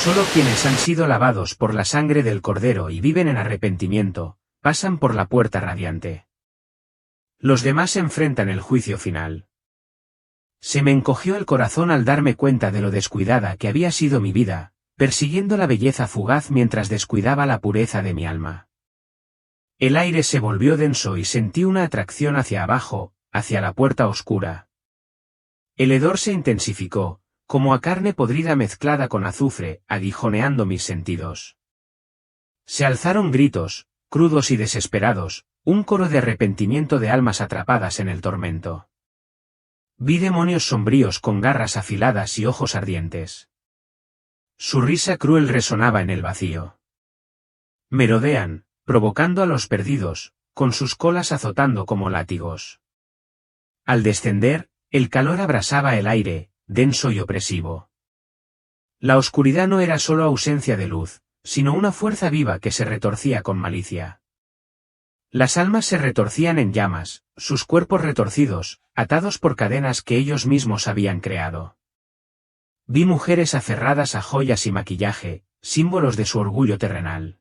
Solo quienes han sido lavados por la sangre del Cordero y viven en arrepentimiento, pasan por la puerta radiante. Los demás enfrentan el juicio final. Se me encogió el corazón al darme cuenta de lo descuidada que había sido mi vida, persiguiendo la belleza fugaz mientras descuidaba la pureza de mi alma. El aire se volvió denso y sentí una atracción hacia abajo, hacia la puerta oscura. El hedor se intensificó, como a carne podrida mezclada con azufre, aguijoneando mis sentidos. Se alzaron gritos, crudos y desesperados, un coro de arrepentimiento de almas atrapadas en el tormento. Vi demonios sombríos con garras afiladas y ojos ardientes. Su risa cruel resonaba en el vacío. Merodean, provocando a los perdidos, con sus colas azotando como látigos. Al descender, el calor abrasaba el aire, denso y opresivo. La oscuridad no era solo ausencia de luz, sino una fuerza viva que se retorcía con malicia. Las almas se retorcían en llamas, sus cuerpos retorcidos, atados por cadenas que ellos mismos habían creado. Vi mujeres aferradas a joyas y maquillaje, símbolos de su orgullo terrenal.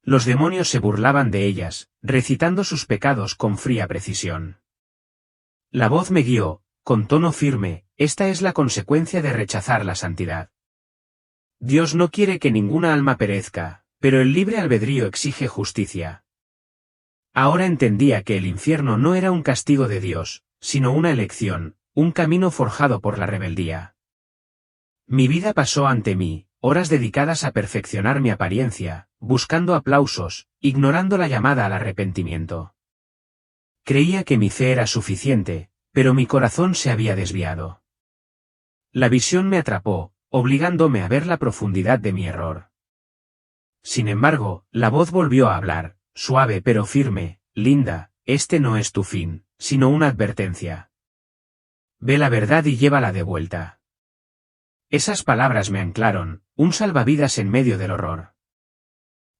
Los demonios se burlaban de ellas, recitando sus pecados con fría precisión. La voz me guió, con tono firme, esta es la consecuencia de rechazar la santidad. Dios no quiere que ninguna alma perezca, pero el libre albedrío exige justicia. Ahora entendía que el infierno no era un castigo de Dios, sino una elección, un camino forjado por la rebeldía. Mi vida pasó ante mí, horas dedicadas a perfeccionar mi apariencia, buscando aplausos, ignorando la llamada al arrepentimiento. Creía que mi fe era suficiente, pero mi corazón se había desviado. La visión me atrapó, obligándome a ver la profundidad de mi error. Sin embargo, la voz volvió a hablar, suave pero firme, Linda, este no es tu fin, sino una advertencia. Ve la verdad y llévala de vuelta. Esas palabras me anclaron, un salvavidas en medio del horror.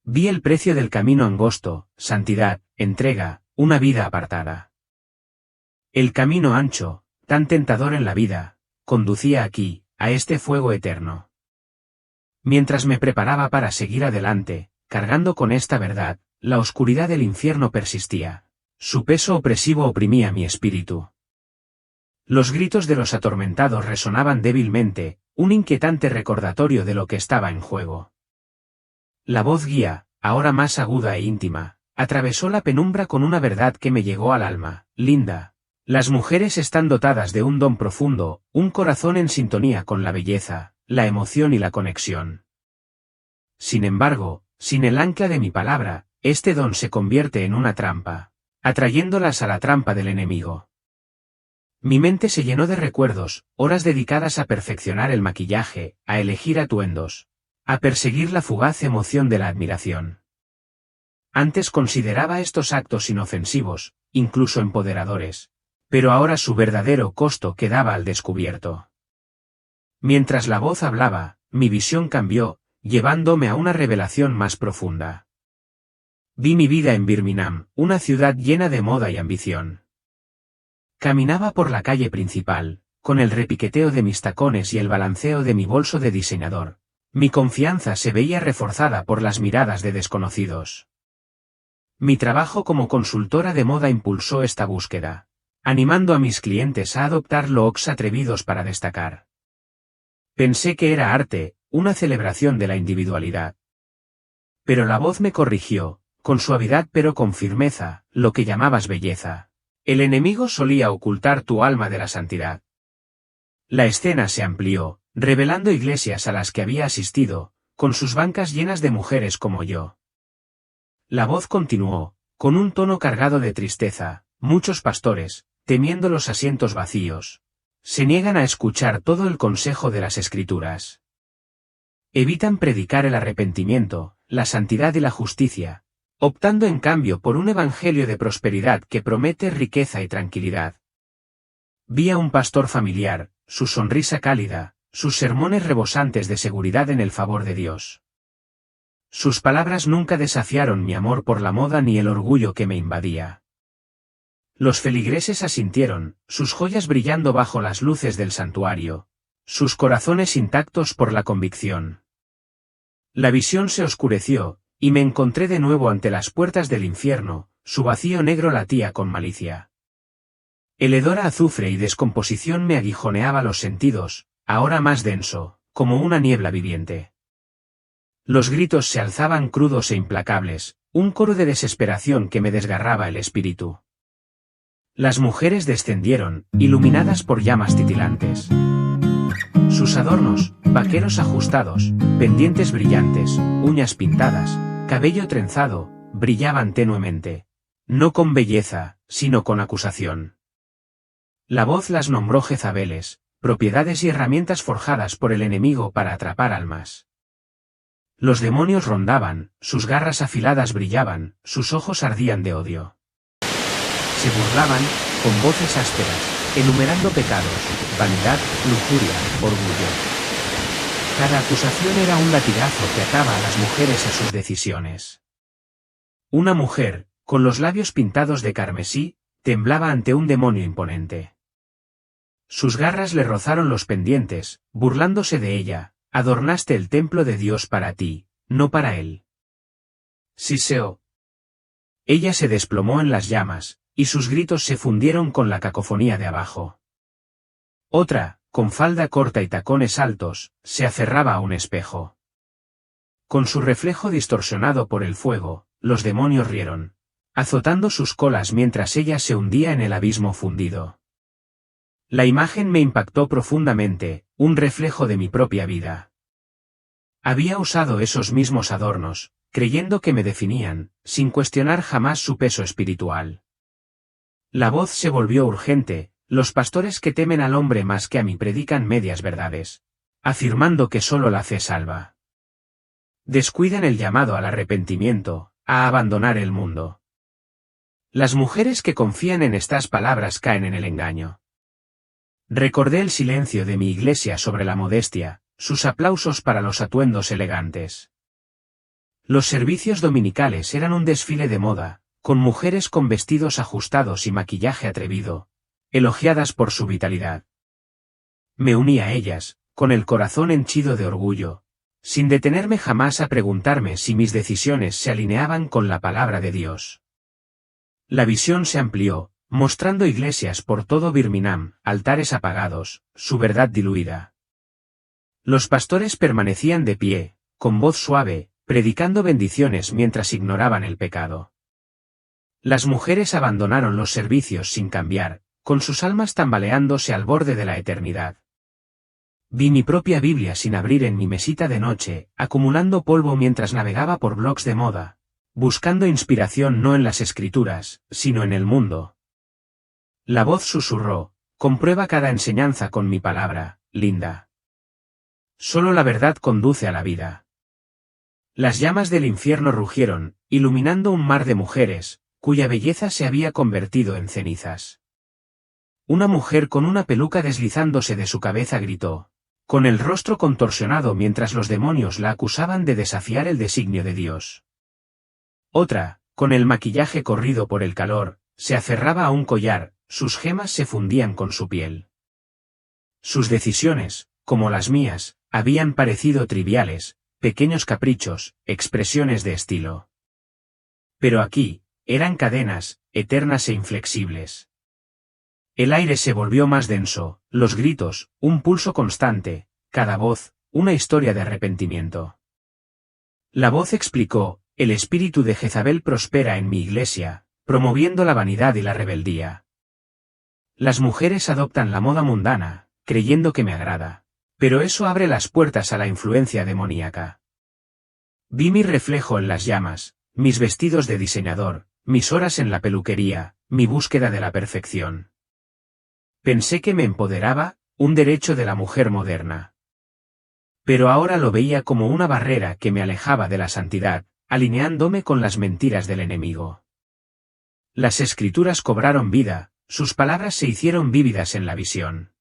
Vi el precio del camino angosto, santidad, entrega, una vida apartada. El camino ancho, tan tentador en la vida, conducía aquí, a este fuego eterno. Mientras me preparaba para seguir adelante, cargando con esta verdad, la oscuridad del infierno persistía. Su peso opresivo oprimía mi espíritu. Los gritos de los atormentados resonaban débilmente, un inquietante recordatorio de lo que estaba en juego. La voz guía, ahora más aguda e íntima, atravesó la penumbra con una verdad que me llegó al alma. Linda, las mujeres están dotadas de un don profundo, un corazón en sintonía con la belleza, la emoción y la conexión. Sin embargo, sin el ancla de mi palabra, este don se convierte en una trampa, atrayéndolas a la trampa del enemigo. Mi mente se llenó de recuerdos, horas dedicadas a perfeccionar el maquillaje, a elegir atuendos, a perseguir la fugaz emoción de la admiración. Antes consideraba estos actos inofensivos, incluso empoderadores, pero ahora su verdadero costo quedaba al descubierto. Mientras la voz hablaba, mi visión cambió, llevándome a una revelación más profunda. Vi mi vida en Birmingham, una ciudad llena de moda y ambición. Caminaba por la calle principal, con el repiqueteo de mis tacones y el balanceo de mi bolso de diseñador. Mi confianza se veía reforzada por las miradas de desconocidos. Mi trabajo como consultora de moda impulsó esta búsqueda, animando a mis clientes a adoptar looks atrevidos para destacar. Pensé que era arte, una celebración de la individualidad. Pero la voz me corrigió, con suavidad pero con firmeza, lo que llamabas belleza. El enemigo solía ocultar tu alma de la santidad. La escena se amplió, revelando iglesias a las que había asistido, con sus bancas llenas de mujeres como yo. La voz continuó, con un tono cargado de tristeza, muchos pastores, temiendo los asientos vacíos, se niegan a escuchar todo el consejo de las Escrituras. Evitan predicar el arrepentimiento, la santidad y la justicia, optando en cambio por un evangelio de prosperidad que promete riqueza y tranquilidad. Vi a un pastor familiar, su sonrisa cálida, sus sermones rebosantes de seguridad en el favor de Dios. Sus palabras nunca desafiaron mi amor por la moda ni el orgullo que me invadía. Los feligreses asintieron, sus joyas brillando bajo las luces del santuario, sus corazones intactos por la convicción. La visión se oscureció, y me encontré de nuevo ante las puertas del infierno, su vacío negro latía con malicia. El hedor a azufre y descomposición me aguijoneaba los sentidos, ahora más denso, como una niebla viviente. Los gritos se alzaban crudos e implacables, un coro de desesperación que me desgarraba el espíritu. Las mujeres descendieron, iluminadas por llamas titilantes. Sus adornos, vaqueros ajustados, pendientes brillantes, uñas pintadas, cabello trenzado, brillaban tenuemente. No con belleza, sino con acusación. La voz las nombró Jezabeles, propiedades y herramientas forjadas por el enemigo para atrapar almas. Los demonios rondaban, sus garras afiladas brillaban, sus ojos ardían de odio. Se burlaban, con voces ásperas, enumerando pecados, vanidad, lujuria, orgullo. Cada acusación era un latigazo que ataba a las mujeres a sus decisiones. Una mujer, con los labios pintados de carmesí, temblaba ante un demonio imponente. Sus garras le rozaron los pendientes, burlándose de ella: adornaste el templo de Dios para ti, no para él. Siseo. Ella se desplomó en las llamas, y sus gritos se fundieron con la cacofonía de abajo. Otra, con falda corta y tacones altos, se aferraba a un espejo. Con su reflejo distorsionado por el fuego, los demonios rieron, azotando sus colas mientras ella se hundía en el abismo fundido. La imagen me impactó profundamente, un reflejo de mi propia vida. Había usado esos mismos adornos, creyendo que me definían, sin cuestionar jamás su peso espiritual. La voz se volvió urgente: los pastores que temen al hombre más que a mí predican medias verdades, afirmando que solo la fe salva. Descuidan el llamado al arrepentimiento, a abandonar el mundo. Las mujeres que confían en estas palabras caen en el engaño. Recordé el silencio de mi iglesia sobre la modestia, sus aplausos para los atuendos elegantes. Los servicios dominicales eran un desfile de moda, con mujeres con vestidos ajustados y maquillaje atrevido, elogiadas por su vitalidad. Me uní a ellas, con el corazón henchido de orgullo, sin detenerme jamás a preguntarme si mis decisiones se alineaban con la palabra de Dios. La visión se amplió, mostrando iglesias por todo Birmingham, altares apagados, su verdad diluida. Los pastores permanecían de pie, con voz suave, predicando bendiciones mientras ignoraban el pecado. Las mujeres abandonaron los servicios sin cambiar, con sus almas tambaleándose al borde de la eternidad. Vi mi propia Biblia sin abrir en mi mesita de noche, acumulando polvo mientras navegaba por blogs de moda, buscando inspiración no en las escrituras, sino en el mundo. La voz susurró: comprueba cada enseñanza con mi palabra, Linda. Solo la verdad conduce a la vida. Las llamas del infierno rugieron, iluminando un mar de mujeres, cuya belleza se había convertido en cenizas. Una mujer con una peluca deslizándose de su cabeza gritó, con el rostro contorsionado mientras los demonios la acusaban de desafiar el designio de Dios. Otra, con el maquillaje corrido por el calor, se aferraba a un collar, sus gemas se fundían con su piel. Sus decisiones, como las mías, habían parecido triviales, pequeños caprichos, expresiones de estilo. Pero aquí, eran cadenas, eternas e inflexibles. El aire se volvió más denso, los gritos, un pulso constante, cada voz, una historia de arrepentimiento. La voz explicó: el espíritu de Jezabel prospera en mi iglesia, promoviendo la vanidad y la rebeldía. Las mujeres adoptan la moda mundana, creyendo que me agrada, pero eso abre las puertas a la influencia demoníaca. Vi mi reflejo en las llamas, mis vestidos de diseñador, mis horas en la peluquería, mi búsqueda de la perfección. Pensé que me empoderaba, un derecho de la mujer moderna. Pero ahora lo veía como una barrera que me alejaba de la santidad, alineándome con las mentiras del enemigo. Las escrituras cobraron vida, sus palabras se hicieron vívidas en la visión.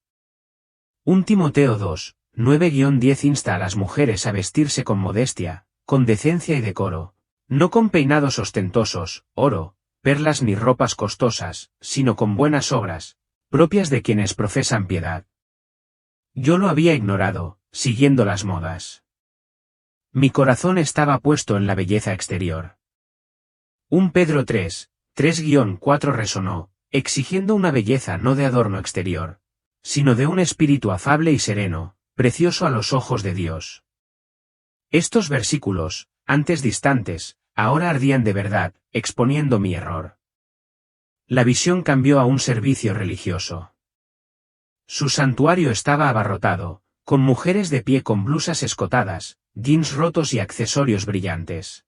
1 Timoteo 2, 9-10 insta a las mujeres a vestirse con modestia, con decencia y decoro, no con peinados ostentosos, oro, perlas ni ropas costosas, sino con buenas obras, propias de quienes profesan piedad. Yo lo había ignorado, siguiendo las modas. Mi corazón estaba puesto en la belleza exterior. 1 Pedro 3:4 resonó, exigiendo una belleza no de adorno exterior, sino de un espíritu afable y sereno, precioso a los ojos de Dios. Estos versículos, antes distantes, ahora ardían de verdad, exponiendo mi error. La visión cambió a un servicio religioso. Su santuario estaba abarrotado, con mujeres de pie con blusas escotadas, jeans rotos y accesorios brillantes.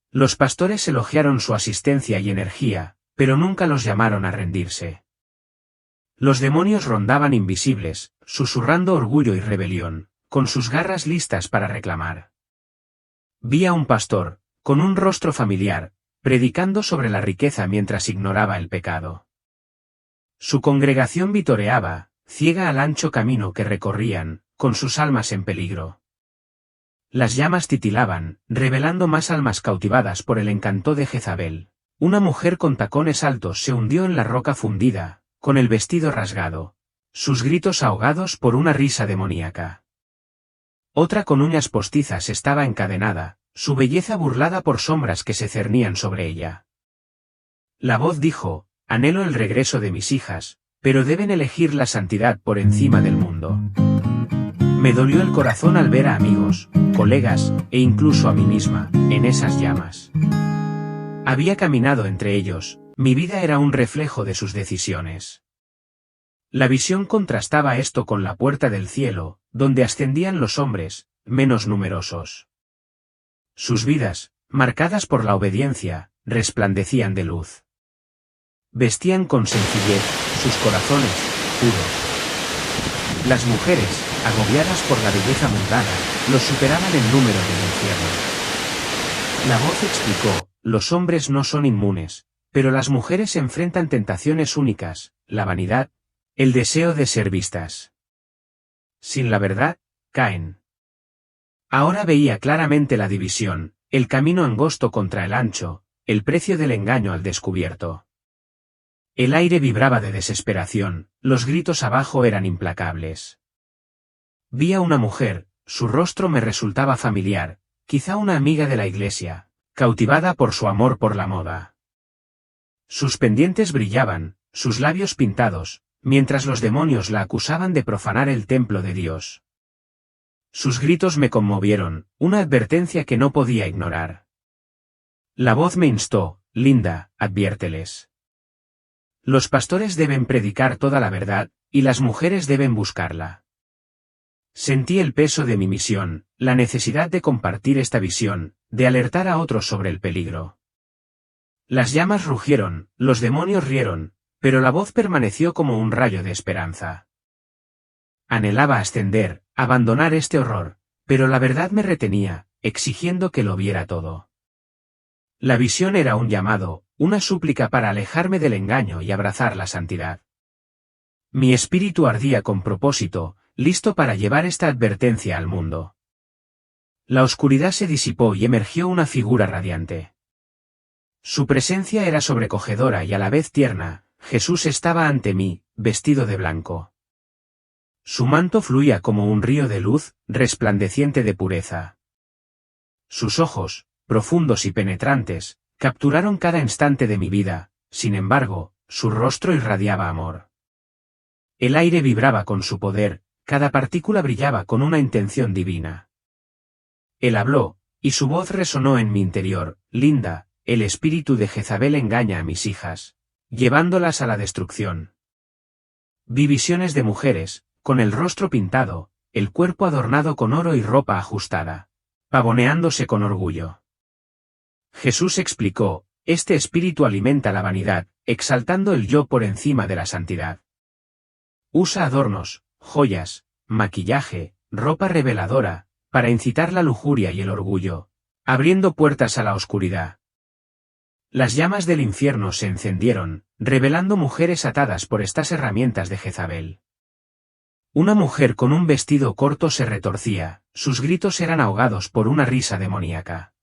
Los pastores elogiaron su asistencia y energía, pero nunca los llamaron a rendirse. Los demonios rondaban invisibles, susurrando orgullo y rebelión, con sus garras listas para reclamar. Vi a un pastor, con un rostro familiar, predicando sobre la riqueza mientras ignoraba el pecado. Su congregación vitoreaba, ciega al ancho camino que recorrían, con sus almas en peligro. Las llamas titilaban, revelando más almas cautivadas por el encanto de Jezabel. Una mujer con tacones altos se hundió en la roca fundida, con el vestido rasgado, sus gritos ahogados por una risa demoníaca. Otra con uñas postizas estaba encadenada, su belleza burlada por sombras que se cernían sobre ella. La voz dijo: anhelo el regreso de mis hijas, pero deben elegir la santidad por encima del mundo. Me dolió el corazón al ver a amigos, colegas, e incluso a mí misma, en esas llamas. Había caminado entre ellos, mi vida era un reflejo de sus decisiones. La visión contrastaba esto con la puerta del cielo, donde ascendían los hombres, menos numerosos. Sus vidas, marcadas por la obediencia, resplandecían de luz. Vestían con sencillez, sus corazones, puros. Las mujeres, agobiadas por la belleza mundana, los superaban en número del infierno. La voz explicó: los hombres no son inmunes, pero las mujeres enfrentan tentaciones únicas, la vanidad, el deseo de ser vistas. Sin la verdad, caen. Ahora veía claramente la división, el camino angosto contra el ancho, el precio del engaño al descubierto. El aire vibraba de desesperación, los gritos abajo eran implacables. Vi a una mujer, su rostro me resultaba familiar, quizá una amiga de la iglesia, cautivada por su amor por la moda. Sus pendientes brillaban, sus labios pintados, mientras los demonios la acusaban de profanar el templo de Dios. Sus gritos me conmovieron, una advertencia que no podía ignorar. La voz me instó: Linda, adviérteles. Los pastores deben predicar toda la verdad, y las mujeres deben buscarla. Sentí el peso de mi misión, la necesidad de compartir esta visión, de alertar a otros sobre el peligro. Las llamas rugieron, los demonios rieron, pero la voz permaneció como un rayo de esperanza. Anhelaba ascender, abandonar este horror, pero la verdad me retenía, exigiendo que lo viera todo. La visión era un llamado, una súplica para alejarme del engaño y abrazar la santidad. Mi espíritu ardía con propósito, listo para llevar esta advertencia al mundo. La oscuridad se disipó y emergió una figura radiante. Su presencia era sobrecogedora y a la vez tierna. Jesús estaba ante mí, vestido de blanco. Su manto fluía como un río de luz, resplandeciente de pureza. Sus ojos, profundos y penetrantes, capturaron cada instante de mi vida, sin embargo, su rostro irradiaba amor. El aire vibraba con su poder, cada partícula brillaba con una intención divina. Él habló, y su voz resonó en mi interior: Linda, el espíritu de Jezabel engaña a mis hijas, llevándolas a la destrucción. Vi visiones de mujeres, con el rostro pintado, el cuerpo adornado con oro y ropa ajustada, pavoneándose con orgullo. Jesús explicó: este espíritu alimenta la vanidad, exaltando el yo por encima de la santidad. Usa adornos, joyas, maquillaje, ropa reveladora, para incitar la lujuria y el orgullo, abriendo puertas a la oscuridad. Las llamas del infierno se encendieron, revelando mujeres atadas por estas herramientas de Jezabel. Una mujer con un vestido corto se retorcía, sus gritos eran ahogados por una risa demoníaca.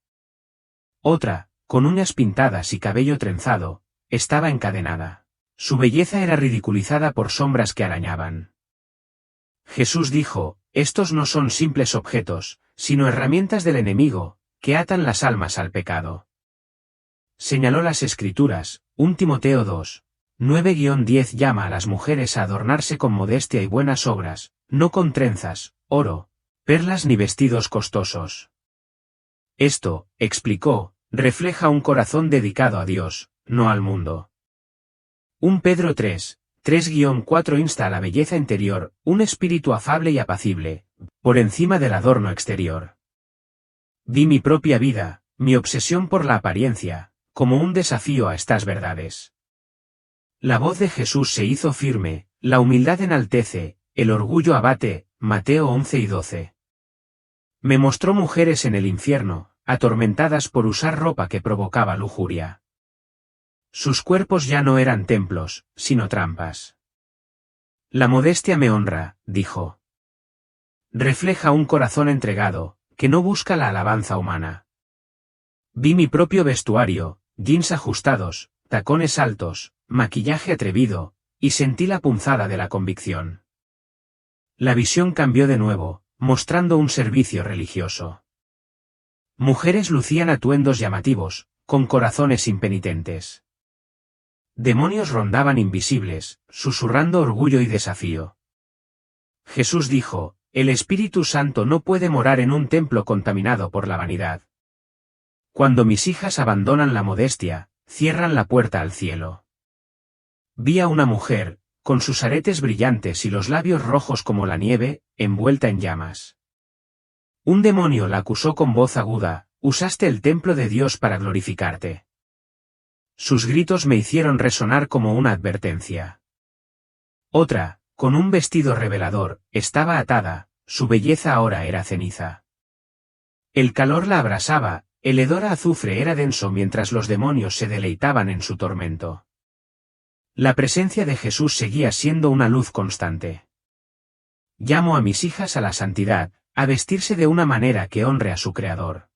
Otra, con uñas pintadas y cabello trenzado, estaba encadenada. Su belleza era ridiculizada por sombras que arañaban. Jesús dijo, estos no son simples objetos, sino herramientas del enemigo, que atan las almas al pecado. Señaló las Escrituras, 1 Timoteo 2, 9-10 llama a las mujeres a adornarse con modestia y buenas obras, no con trenzas, oro, perlas ni vestidos costosos. Esto, explicó, refleja un corazón dedicado a Dios, no al mundo. 1 Pedro 3, 3-4 insta a la belleza interior, un espíritu afable y apacible, por encima del adorno exterior. Vi mi propia vida, mi obsesión por la apariencia, como un desafío a estas verdades. La voz de Jesús se hizo firme, la humildad enaltece, el orgullo abate, Mateo 11-12. Me mostró mujeres en el infierno, atormentadas por usar ropa que provocaba lujuria. Sus cuerpos ya no eran templos, sino trampas. La modestia me honra, dijo. Refleja un corazón entregado, que no busca la alabanza humana. Vi mi propio vestuario, jeans ajustados, tacones altos, maquillaje atrevido, y sentí la punzada de la convicción. La visión cambió de nuevo, mostrando un servicio religioso. Mujeres lucían atuendos llamativos, con corazones impenitentes. Demonios rondaban invisibles, susurrando orgullo y desafío. Jesús dijo, el Espíritu Santo no puede morar en un templo contaminado por la vanidad. Cuando mis hijas abandonan la modestia, cierran la puerta al cielo. Vi a una mujer, con sus aretes brillantes y los labios rojos como la nieve, envuelta en llamas. Un demonio la acusó con voz aguda, usaste el templo de Dios para glorificarte. Sus gritos me hicieron resonar como una advertencia. Otra, con un vestido revelador, estaba atada, su belleza ahora era ceniza. El calor la abrasaba, el hedor a azufre era denso mientras los demonios se deleitaban en su tormento. La presencia de Jesús seguía siendo una luz constante. Llamo a mis hijas a la santidad, a vestirse de una manera que honre a su Creador.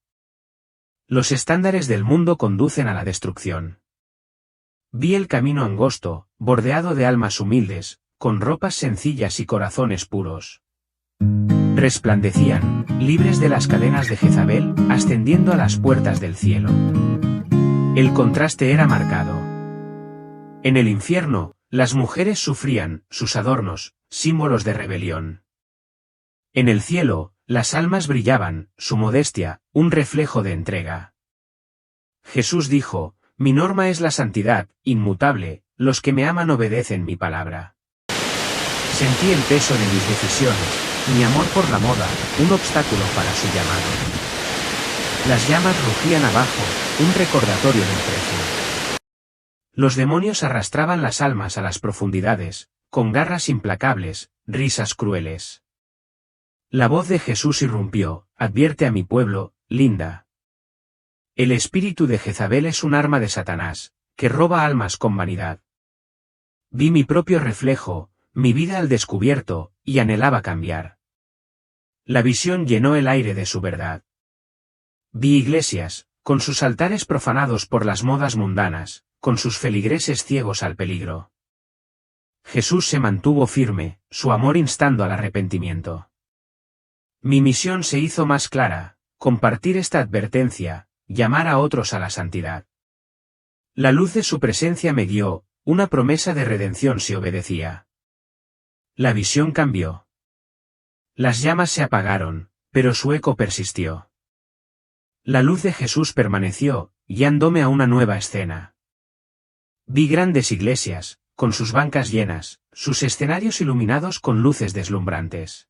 Los estándares del mundo conducen a la destrucción. Vi el camino angosto, bordeado de almas humildes, con ropas sencillas y corazones puros. Resplandecían, libres de las cadenas de Jezabel, ascendiendo a las puertas del cielo. El contraste era marcado. En el infierno, las mujeres sufrían, sus adornos, símbolos de rebelión. En el cielo, las almas brillaban, su modestia, un reflejo de entrega. Jesús dijo, mi norma es la santidad, inmutable, los que me aman obedecen mi palabra. Sentí el peso de mis decisiones, mi amor por la moda, un obstáculo para su llamado. Las llamas rugían abajo, un recordatorio del precio. Los demonios arrastraban las almas a las profundidades, con garras implacables, risas crueles. La voz de Jesús irrumpió, advierte a mi pueblo, Linda. El espíritu de Jezabel es un arma de Satanás, que roba almas con vanidad. Vi mi propio reflejo, mi vida al descubierto, y anhelaba cambiar. La visión llenó el aire de su verdad. Vi iglesias, con sus altares profanados por las modas mundanas, con sus feligreses ciegos al peligro. Jesús se mantuvo firme, su amor instando al arrepentimiento. Mi misión se hizo más clara, compartir esta advertencia, llamar a otros a la santidad. La luz de su presencia me guió, una promesa de redención se obedecía. La visión cambió. Las llamas se apagaron, pero su eco persistió. La luz de Jesús permaneció, guiándome a una nueva escena. Vi grandes iglesias, con sus bancas llenas, sus escenarios iluminados con luces deslumbrantes.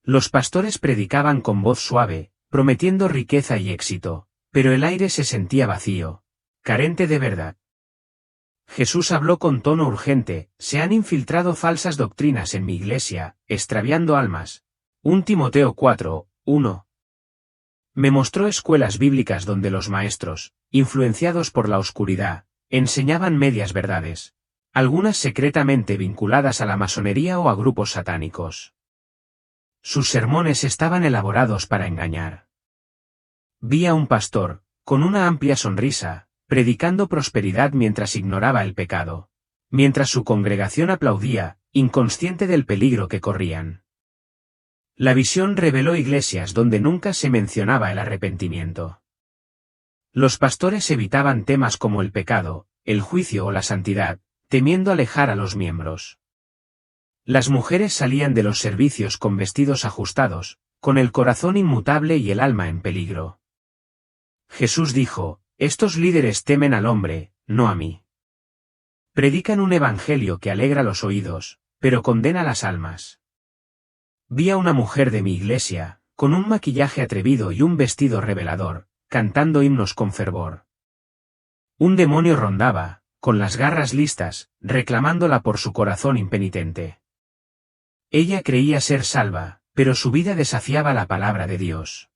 Los pastores predicaban con voz suave, prometiendo riqueza y éxito, pero el aire se sentía vacío, carente de verdad. Jesús habló con tono urgente, se han infiltrado falsas doctrinas en mi iglesia, extraviando almas. 1 Timoteo 4, 1. Me mostró escuelas bíblicas donde los maestros, influenciados por la oscuridad, enseñaban medias verdades, algunas secretamente vinculadas a la masonería o a grupos satánicos. Sus sermones estaban elaborados para engañar. Vi a un pastor, con una amplia sonrisa, predicando prosperidad mientras ignoraba el pecado. Mientras su congregación aplaudía, inconsciente del peligro que corrían. La visión reveló iglesias donde nunca se mencionaba el arrepentimiento. Los pastores evitaban temas como el pecado, el juicio o la santidad, temiendo alejar a los miembros. Las mujeres salían de los servicios con vestidos ajustados, con el corazón inmutable y el alma en peligro. Jesús dijo: estos líderes temen al hombre, no a mí. Predican un evangelio que alegra los oídos, pero condena las almas. Vi a una mujer de mi iglesia, con un maquillaje atrevido y un vestido revelador, cantando himnos con fervor. Un demonio rondaba, con las garras listas, reclamándola por su corazón impenitente. Ella creía ser salva, pero su vida desafiaba la palabra de Dios.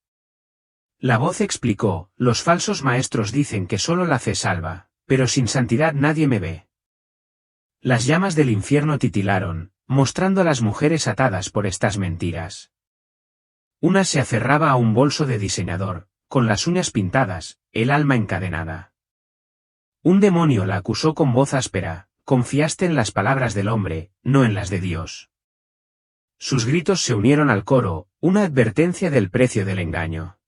La voz explicó: los falsos maestros dicen que solo la fe salva, pero sin santidad nadie me ve. Las llamas del infierno titilaron, mostrando a las mujeres atadas por estas mentiras. Una se aferraba a un bolso de diseñador, con las uñas pintadas, el alma encadenada. Un demonio la acusó con voz áspera: confiaste en las palabras del hombre, no en las de Dios. Sus gritos se unieron al coro, una advertencia del precio del engaño.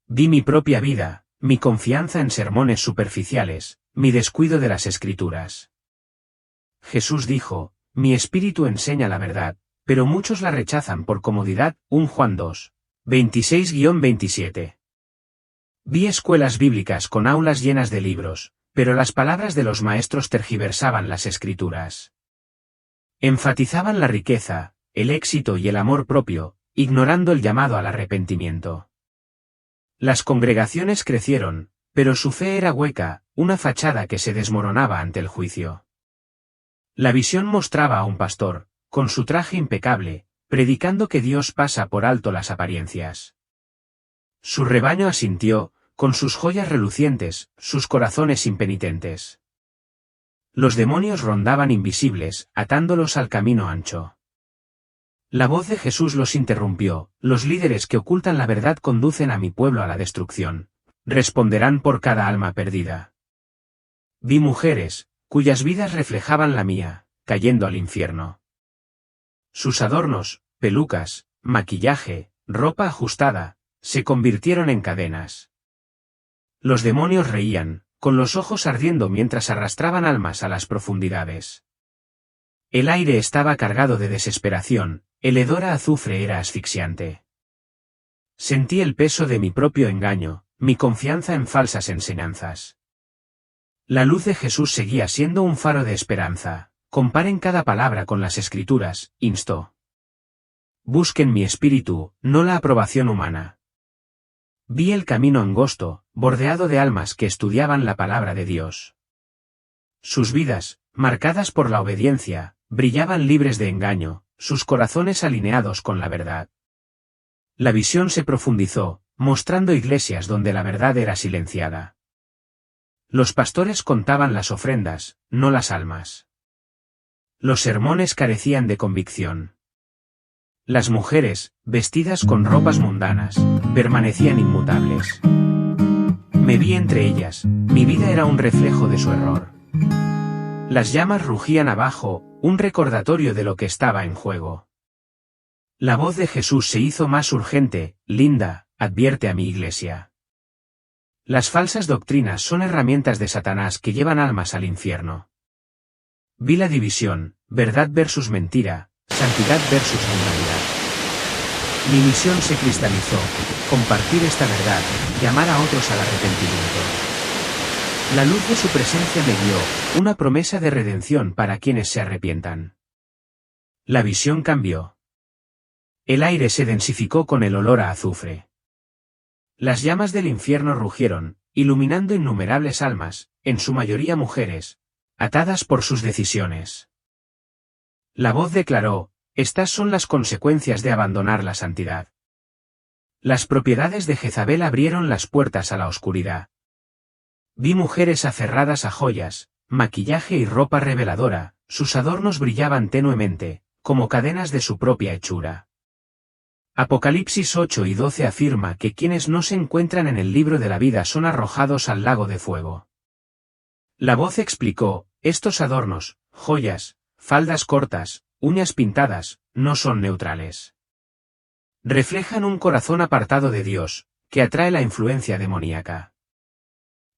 Vi mi propia vida, mi confianza en sermones superficiales, mi descuido de las Escrituras. Jesús dijo: mi espíritu enseña la verdad, pero muchos la rechazan por comodidad. 1 Juan 2, 26-27. Vi escuelas bíblicas con aulas llenas de libros, pero las palabras de los maestros tergiversaban las Escrituras. Enfatizaban la riqueza, el éxito y el amor propio, ignorando el llamado al arrepentimiento. Las congregaciones crecieron, pero su fe era hueca, una fachada que se desmoronaba ante el juicio. La visión mostraba a un pastor, con su traje impecable, predicando que Dios pasa por alto las apariencias. Su rebaño asintió, con sus joyas relucientes, sus corazones impenitentes. Los demonios rondaban invisibles, atándolos al camino ancho. La voz de Jesús los interrumpió: los líderes que ocultan la verdad conducen a mi pueblo a la destrucción. Responderán por cada alma perdida. Vi mujeres, cuyas vidas reflejaban la mía, cayendo al infierno. Sus adornos, pelucas, maquillaje, ropa ajustada, se convirtieron en cadenas. Los demonios reían, con los ojos ardiendo mientras arrastraban almas a las profundidades. El aire estaba cargado de desesperación, el hedor a azufre era asfixiante. Sentí el peso de mi propio engaño, mi confianza en falsas enseñanzas. La luz de Jesús seguía siendo un faro de esperanza. Comparen cada palabra con las Escrituras, instó. Busquen mi espíritu, no la aprobación humana. Vi el camino angosto, bordeado de almas que estudiaban la palabra de Dios. Sus vidas, marcadas por la obediencia, brillaban libres de engaño, sus corazones alineados con la verdad. La visión se profundizó, mostrando iglesias donde la verdad era silenciada. Los pastores contaban las ofrendas, no las almas. Los sermones carecían de convicción. Las mujeres, vestidas con ropas mundanas, permanecían inmutables. Me vi entre ellas, mi vida era un reflejo de su error. Las llamas rugían abajo, un recordatorio de lo que estaba en juego. La voz de Jesús se hizo más urgente: Linda, advierte a mi iglesia. Las falsas doctrinas son herramientas de Satanás que llevan almas al infierno. Vi la división, verdad versus mentira, santidad versus mundanidad. Mi misión se cristalizó: compartir esta verdad, llamar a otros al arrepentimiento. La luz de su presencia me dio, una promesa de redención para quienes se arrepientan. La visión cambió. El aire se densificó con el olor a azufre. Las llamas del infierno rugieron, iluminando innumerables almas, en su mayoría mujeres, atadas por sus decisiones. La voz declaró: estas son las consecuencias de abandonar la santidad. Las propiedades de Jezabel abrieron las puertas a la oscuridad. Vi mujeres aferradas a joyas, maquillaje y ropa reveladora, sus adornos brillaban tenuemente, como cadenas de su propia hechura. Apocalipsis 8 y 12 afirma que quienes no se encuentran en el libro de la vida son arrojados al lago de fuego. La voz explicó, estos adornos, joyas, faldas cortas, uñas pintadas, no son neutrales. Reflejan un corazón apartado de Dios, que atrae la influencia demoníaca.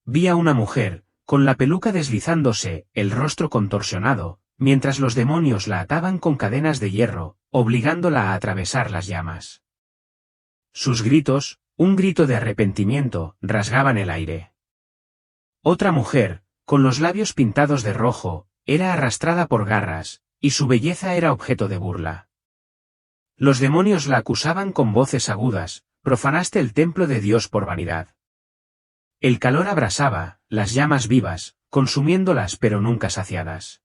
Vi a una mujer, con la peluca deslizándose, el rostro contorsionado, mientras los demonios la ataban con cadenas de hierro, obligándola a atravesar las llamas. Sus gritos, un grito de arrepentimiento, rasgaban el aire. Otra mujer, con los labios pintados de rojo, era arrastrada por garras, y su belleza era objeto de burla. Los demonios la acusaban con voces agudas, profanaste el templo de Dios por vanidad. El calor abrasaba, las llamas vivas, consumiéndolas pero nunca saciadas.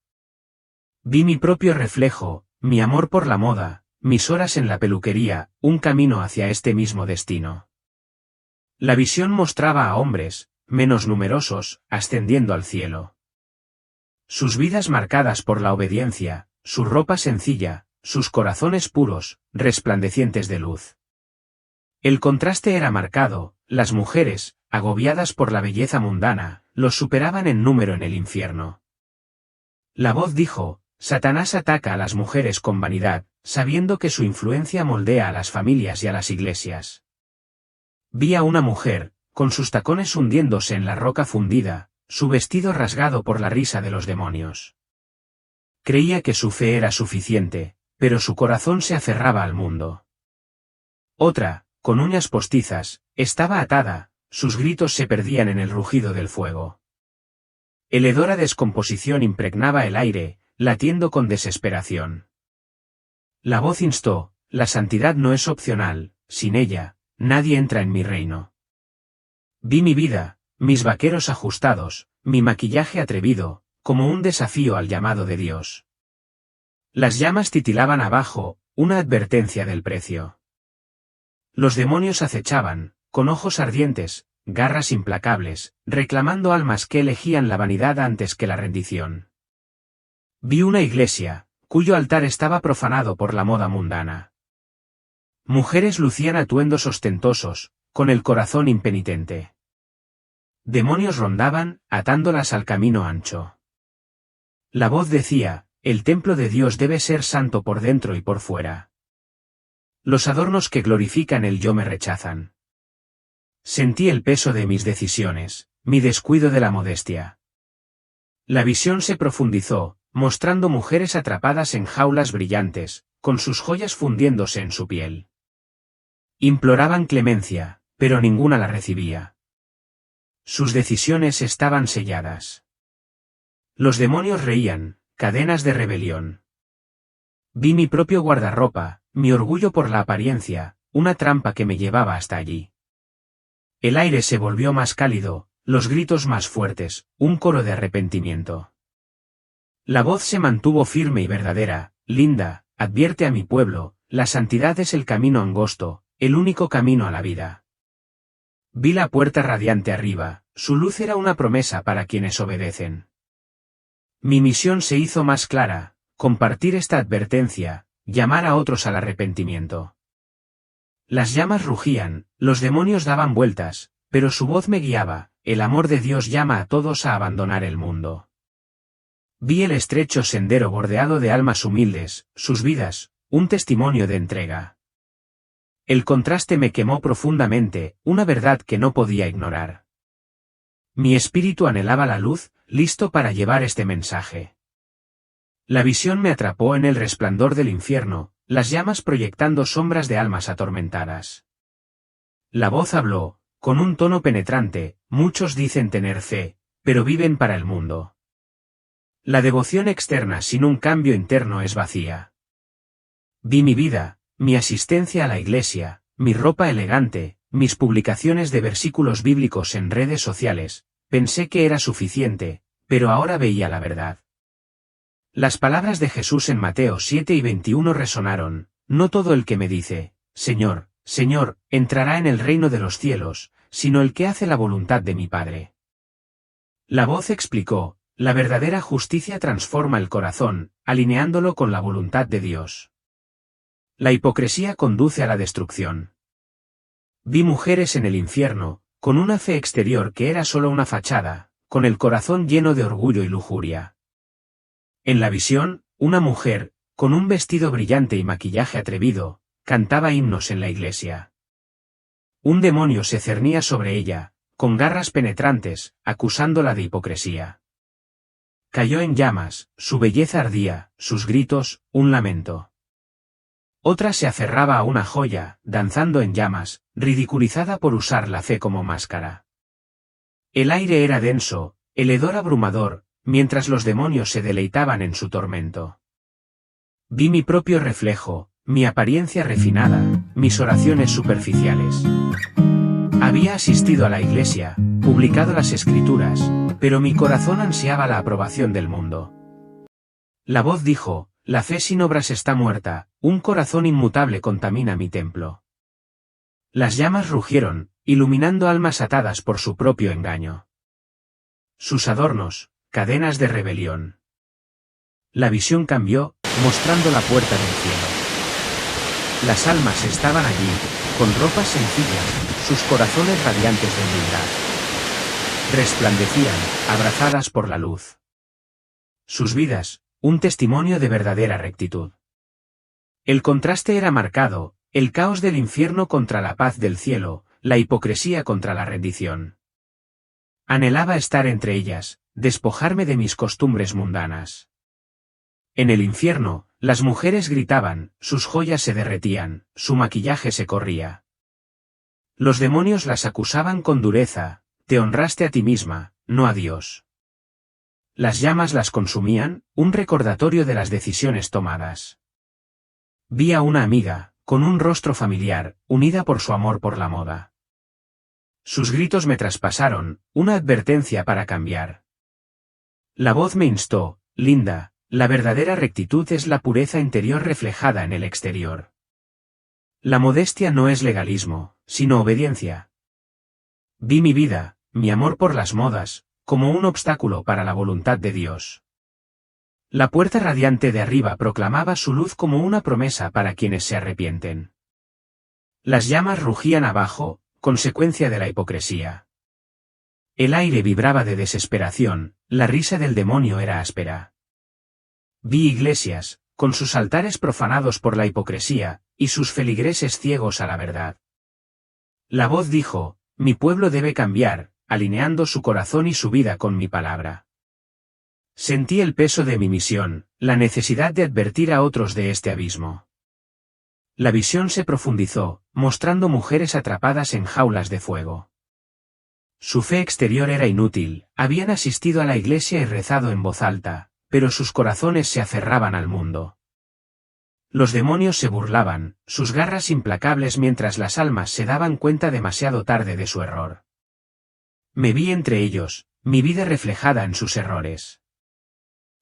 Vi mi propio reflejo, mi amor por la moda, mis horas en la peluquería, un camino hacia este mismo destino. La visión mostraba a hombres, menos numerosos, ascendiendo al cielo. Sus vidas marcadas por la obediencia, su ropa sencilla, sus corazones puros, resplandecientes de luz. El contraste era marcado, las mujeres, agobiadas por la belleza mundana, los superaban en número en el infierno. La voz dijo, Satanás ataca a las mujeres con vanidad, sabiendo que su influencia moldea a las familias y a las iglesias. Vi a una mujer, con sus tacones hundiéndose en la roca fundida, su vestido rasgado por la risa de los demonios. Creía que su fe era suficiente, pero su corazón se aferraba al mundo. Otra, con uñas postizas, estaba atada, sus gritos se perdían en el rugido del fuego. El hedor a descomposición impregnaba el aire, latiendo con desesperación. La voz instó, la santidad no es opcional, sin ella, nadie entra en mi reino. Vi mi vida, mis vaqueros ajustados, mi maquillaje atrevido, como un desafío al llamado de Dios. Las llamas titilaban abajo, una advertencia del precio. Los demonios acechaban, con ojos ardientes, garras implacables, reclamando almas que elegían la vanidad antes que la rendición. Vi una iglesia, cuyo altar estaba profanado por la moda mundana. Mujeres lucían atuendos ostentosos, con el corazón impenitente. Demonios rondaban, atándolas al camino ancho. La voz decía, el templo de Dios debe ser santo por dentro y por fuera. Los adornos que glorifican el yo me rechazan. Sentí el peso de mis decisiones, mi descuido de la modestia. La visión se profundizó, mostrando mujeres atrapadas en jaulas brillantes, con sus joyas fundiéndose en su piel. Imploraban clemencia, pero ninguna la recibía. Sus decisiones estaban selladas. Los demonios reían, cadenas de rebelión. Vi mi propio guardarropa, mi orgullo por la apariencia, una trampa que me llevaba hasta allí. El aire se volvió más cálido, los gritos más fuertes, un coro de arrepentimiento. La voz se mantuvo firme y verdadera, Linda, advierte a mi pueblo, la santidad es el camino angosto, el único camino a la vida. Vi la puerta radiante arriba, su luz era una promesa para quienes obedecen. Mi misión se hizo más clara, compartir esta advertencia, llamar a otros al arrepentimiento. Las llamas rugían, los demonios daban vueltas, pero su voz me guiaba, el amor de Dios llama a todos a abandonar el mundo. Vi el estrecho sendero bordeado de almas humildes, sus vidas, un testimonio de entrega. El contraste me quemó profundamente, una verdad que no podía ignorar. Mi espíritu anhelaba la luz, listo para llevar este mensaje. La visión me atrapó en el resplandor del infierno, las llamas proyectando sombras de almas atormentadas. La voz habló, con un tono penetrante, muchos dicen tener fe, pero viven para el mundo. La devoción externa sin un cambio interno es vacía. Vi mi vida, mi asistencia a la iglesia, mi ropa elegante, mis publicaciones de versículos bíblicos en redes sociales, pensé que era suficiente, pero ahora veía la verdad. Las palabras de Jesús en Mateo 7 y 21 resonaron, no todo el que me dice, Señor, Señor, entrará en el reino de los cielos, sino el que hace la voluntad de mi Padre. La voz explicó, la verdadera justicia transforma el corazón, alineándolo con la voluntad de Dios. La hipocresía conduce a la destrucción. Vi mujeres en el infierno, con una fe exterior que era solo una fachada, con el corazón lleno de orgullo y lujuria. En la visión, una mujer, con un vestido brillante y maquillaje atrevido, cantaba himnos en la iglesia. Un demonio se cernía sobre ella, con garras penetrantes, acusándola de hipocresía. Cayó en llamas, su belleza ardía, sus gritos, un lamento. Otra se aferraba a una joya, danzando en llamas, ridiculizada por usar la fe como máscara. El aire era denso, el hedor abrumador, mientras los demonios se deleitaban en su tormento. Vi mi propio reflejo, mi apariencia refinada, mis oraciones superficiales. Había asistido a la iglesia, publicado las escrituras, pero mi corazón ansiaba la aprobación del mundo. La voz dijo, la fe sin obras está muerta, un corazón inmutable contamina mi templo. Las llamas rugieron, iluminando almas atadas por su propio engaño. Sus adornos, cadenas de rebelión. La visión cambió, mostrando la puerta del cielo. Las almas estaban allí, con ropas sencillas, sus corazones radiantes de humildad. Resplandecían, abrazadas por la luz. Sus vidas, un testimonio de verdadera rectitud. El contraste era marcado, el caos del infierno contra la paz del cielo, la hipocresía contra la rendición. Anhelaba estar entre ellas, despojarme de mis costumbres mundanas. En el infierno, las mujeres gritaban, sus joyas se derretían, su maquillaje se corría. Los demonios las acusaban con dureza, te honraste a ti misma, no a Dios. Las llamas las consumían, un recordatorio de las decisiones tomadas. Vi a una amiga, con un rostro familiar, unida por su amor por la moda. Sus gritos me traspasaron, una advertencia para cambiar. La voz me instó, Linda, la verdadera rectitud es la pureza interior reflejada en el exterior. La modestia no es legalismo, sino obediencia. Vi mi vida, mi amor por las modas, como un obstáculo para la voluntad de Dios. La puerta radiante de arriba proclamaba su luz como una promesa para quienes se arrepienten. Las llamas rugían abajo, consecuencia de la hipocresía. El aire vibraba de desesperación, la risa del demonio era áspera. Vi iglesias, con sus altares profanados por la hipocresía, y sus feligreses ciegos a la verdad. La voz dijo, mi pueblo debe cambiar, alineando su corazón y su vida con mi palabra. Sentí el peso de mi misión, la necesidad de advertir a otros de este abismo. La visión se profundizó, mostrando mujeres atrapadas en jaulas de fuego. Su fe exterior era inútil, habían asistido a la iglesia y rezado en voz alta, pero sus corazones se aferraban al mundo. Los demonios se burlaban, sus garras implacables mientras las almas se daban cuenta demasiado tarde de su error. Me vi entre ellos, mi vida reflejada en sus errores.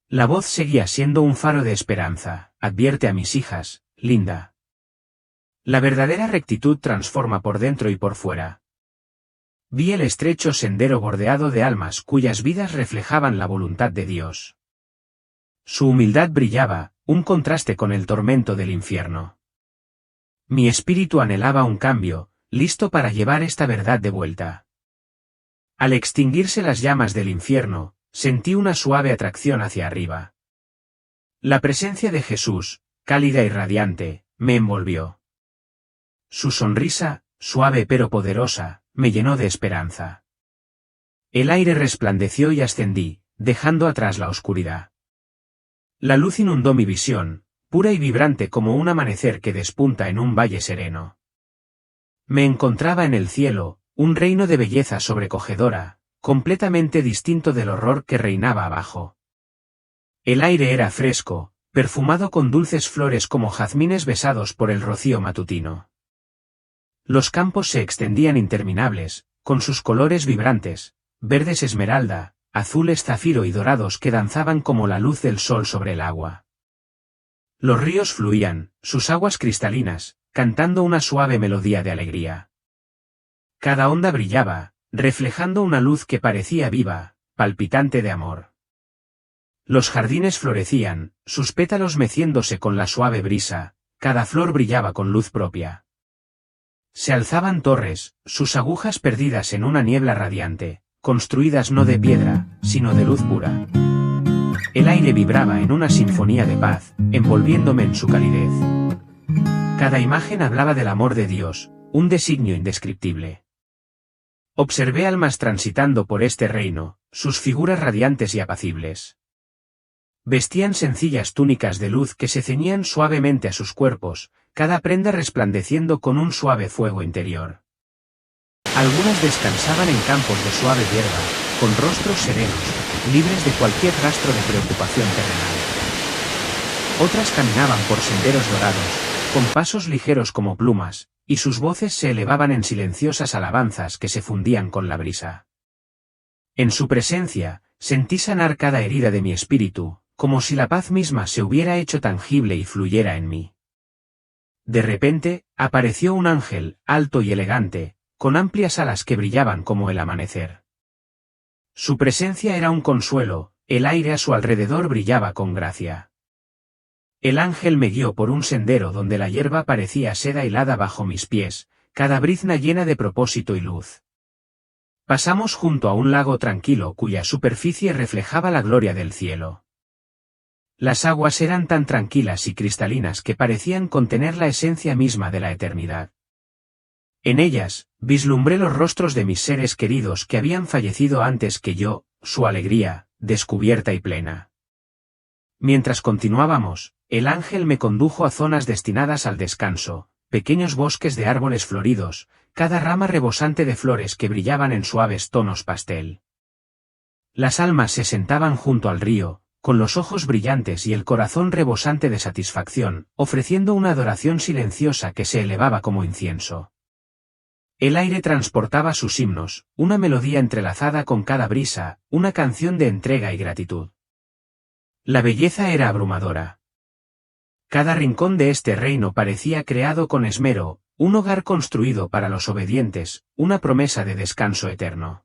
La voz seguía siendo un faro de esperanza, advierte a mis hijas, Linda. La verdadera rectitud transforma por dentro y por fuera. Vi el estrecho sendero bordeado de almas cuyas vidas reflejaban la voluntad de Dios. Su humildad brillaba, un contraste con el tormento del infierno. Mi espíritu anhelaba un cambio, listo para llevar esta verdad de vuelta. Al extinguirse las llamas del infierno, sentí una suave atracción hacia arriba. La presencia de Jesús, cálida y radiante, me envolvió. Su sonrisa, suave pero poderosa, me llenó de esperanza. El aire resplandeció y ascendí, dejando atrás la oscuridad. La luz inundó mi visión, pura y vibrante como un amanecer que despunta en un valle sereno. Me encontraba en el cielo, un reino de belleza sobrecogedora, completamente distinto del horror que reinaba abajo. El aire era fresco, perfumado con dulces flores como jazmines besados por el rocío matutino. Los campos se extendían interminables, con sus colores vibrantes, verdes esmeralda, azules zafiro y dorados que danzaban como la luz del sol sobre el agua. Los ríos fluían, sus aguas cristalinas, cantando una suave melodía de alegría. Cada onda brillaba, reflejando una luz que parecía viva, palpitante de amor. Los jardines florecían, sus pétalos meciéndose con la suave brisa, cada flor brillaba con luz propia. Se alzaban torres, sus agujas perdidas en una niebla radiante, construidas no de piedra, sino de luz pura. El aire vibraba en una sinfonía de paz, envolviéndome en su calidez. Cada imagen hablaba del amor de Dios, un designio indescriptible. Observé almas transitando por este reino, sus figuras radiantes y apacibles. Vestían sencillas túnicas de luz que se ceñían suavemente a sus cuerpos, cada prenda resplandeciendo con un suave fuego interior. Algunas descansaban en campos de suave hierba, con rostros serenos, libres de cualquier rastro de preocupación terrenal. Otras caminaban por senderos dorados, con pasos ligeros como plumas, y sus voces se elevaban en silenciosas alabanzas que se fundían con la brisa. En su presencia, sentí sanar cada herida de mi espíritu, como si la paz misma se hubiera hecho tangible y fluyera en mí. De repente, apareció un ángel, alto y elegante, con amplias alas que brillaban como el amanecer. Su presencia era un consuelo, el aire a su alrededor brillaba con gracia. El ángel me guió por un sendero donde la hierba parecía seda helada bajo mis pies, cada brizna llena de propósito y luz. Pasamos junto a un lago tranquilo cuya superficie reflejaba la gloria del cielo. Las aguas eran tan tranquilas y cristalinas que parecían contener la esencia misma de la eternidad. En ellas, vislumbré los rostros de mis seres queridos que habían fallecido antes que yo, su alegría, descubierta y plena. Mientras continuábamos, el ángel me condujo a zonas destinadas al descanso, pequeños bosques de árboles floridos, cada rama rebosante de flores que brillaban en suaves tonos pastel. Las almas se sentaban junto al río, con los ojos brillantes y el corazón rebosante de satisfacción, ofreciendo una adoración silenciosa que se elevaba como incienso. El aire transportaba sus himnos, una melodía entrelazada con cada brisa, una canción de entrega y gratitud. La belleza era abrumadora. Cada rincón de este reino parecía creado con esmero, un hogar construido para los obedientes, una promesa de descanso eterno.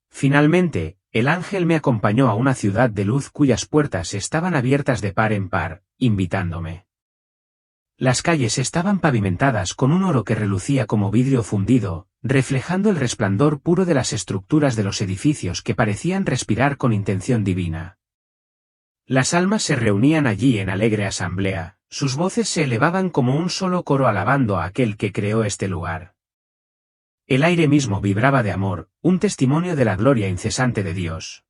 Finalmente, el ángel me acompañó a una ciudad de luz cuyas puertas estaban abiertas de par en par, invitándome. Las calles estaban pavimentadas con un oro que relucía como vidrio fundido, reflejando el resplandor puro de las estructuras de los edificios que parecían respirar con intención divina. Las almas se reunían allí en alegre asamblea, sus voces se elevaban como un solo coro alabando a aquel que creó este lugar. El aire mismo vibraba de amor, un testimonio de la gloria incesante de Dios.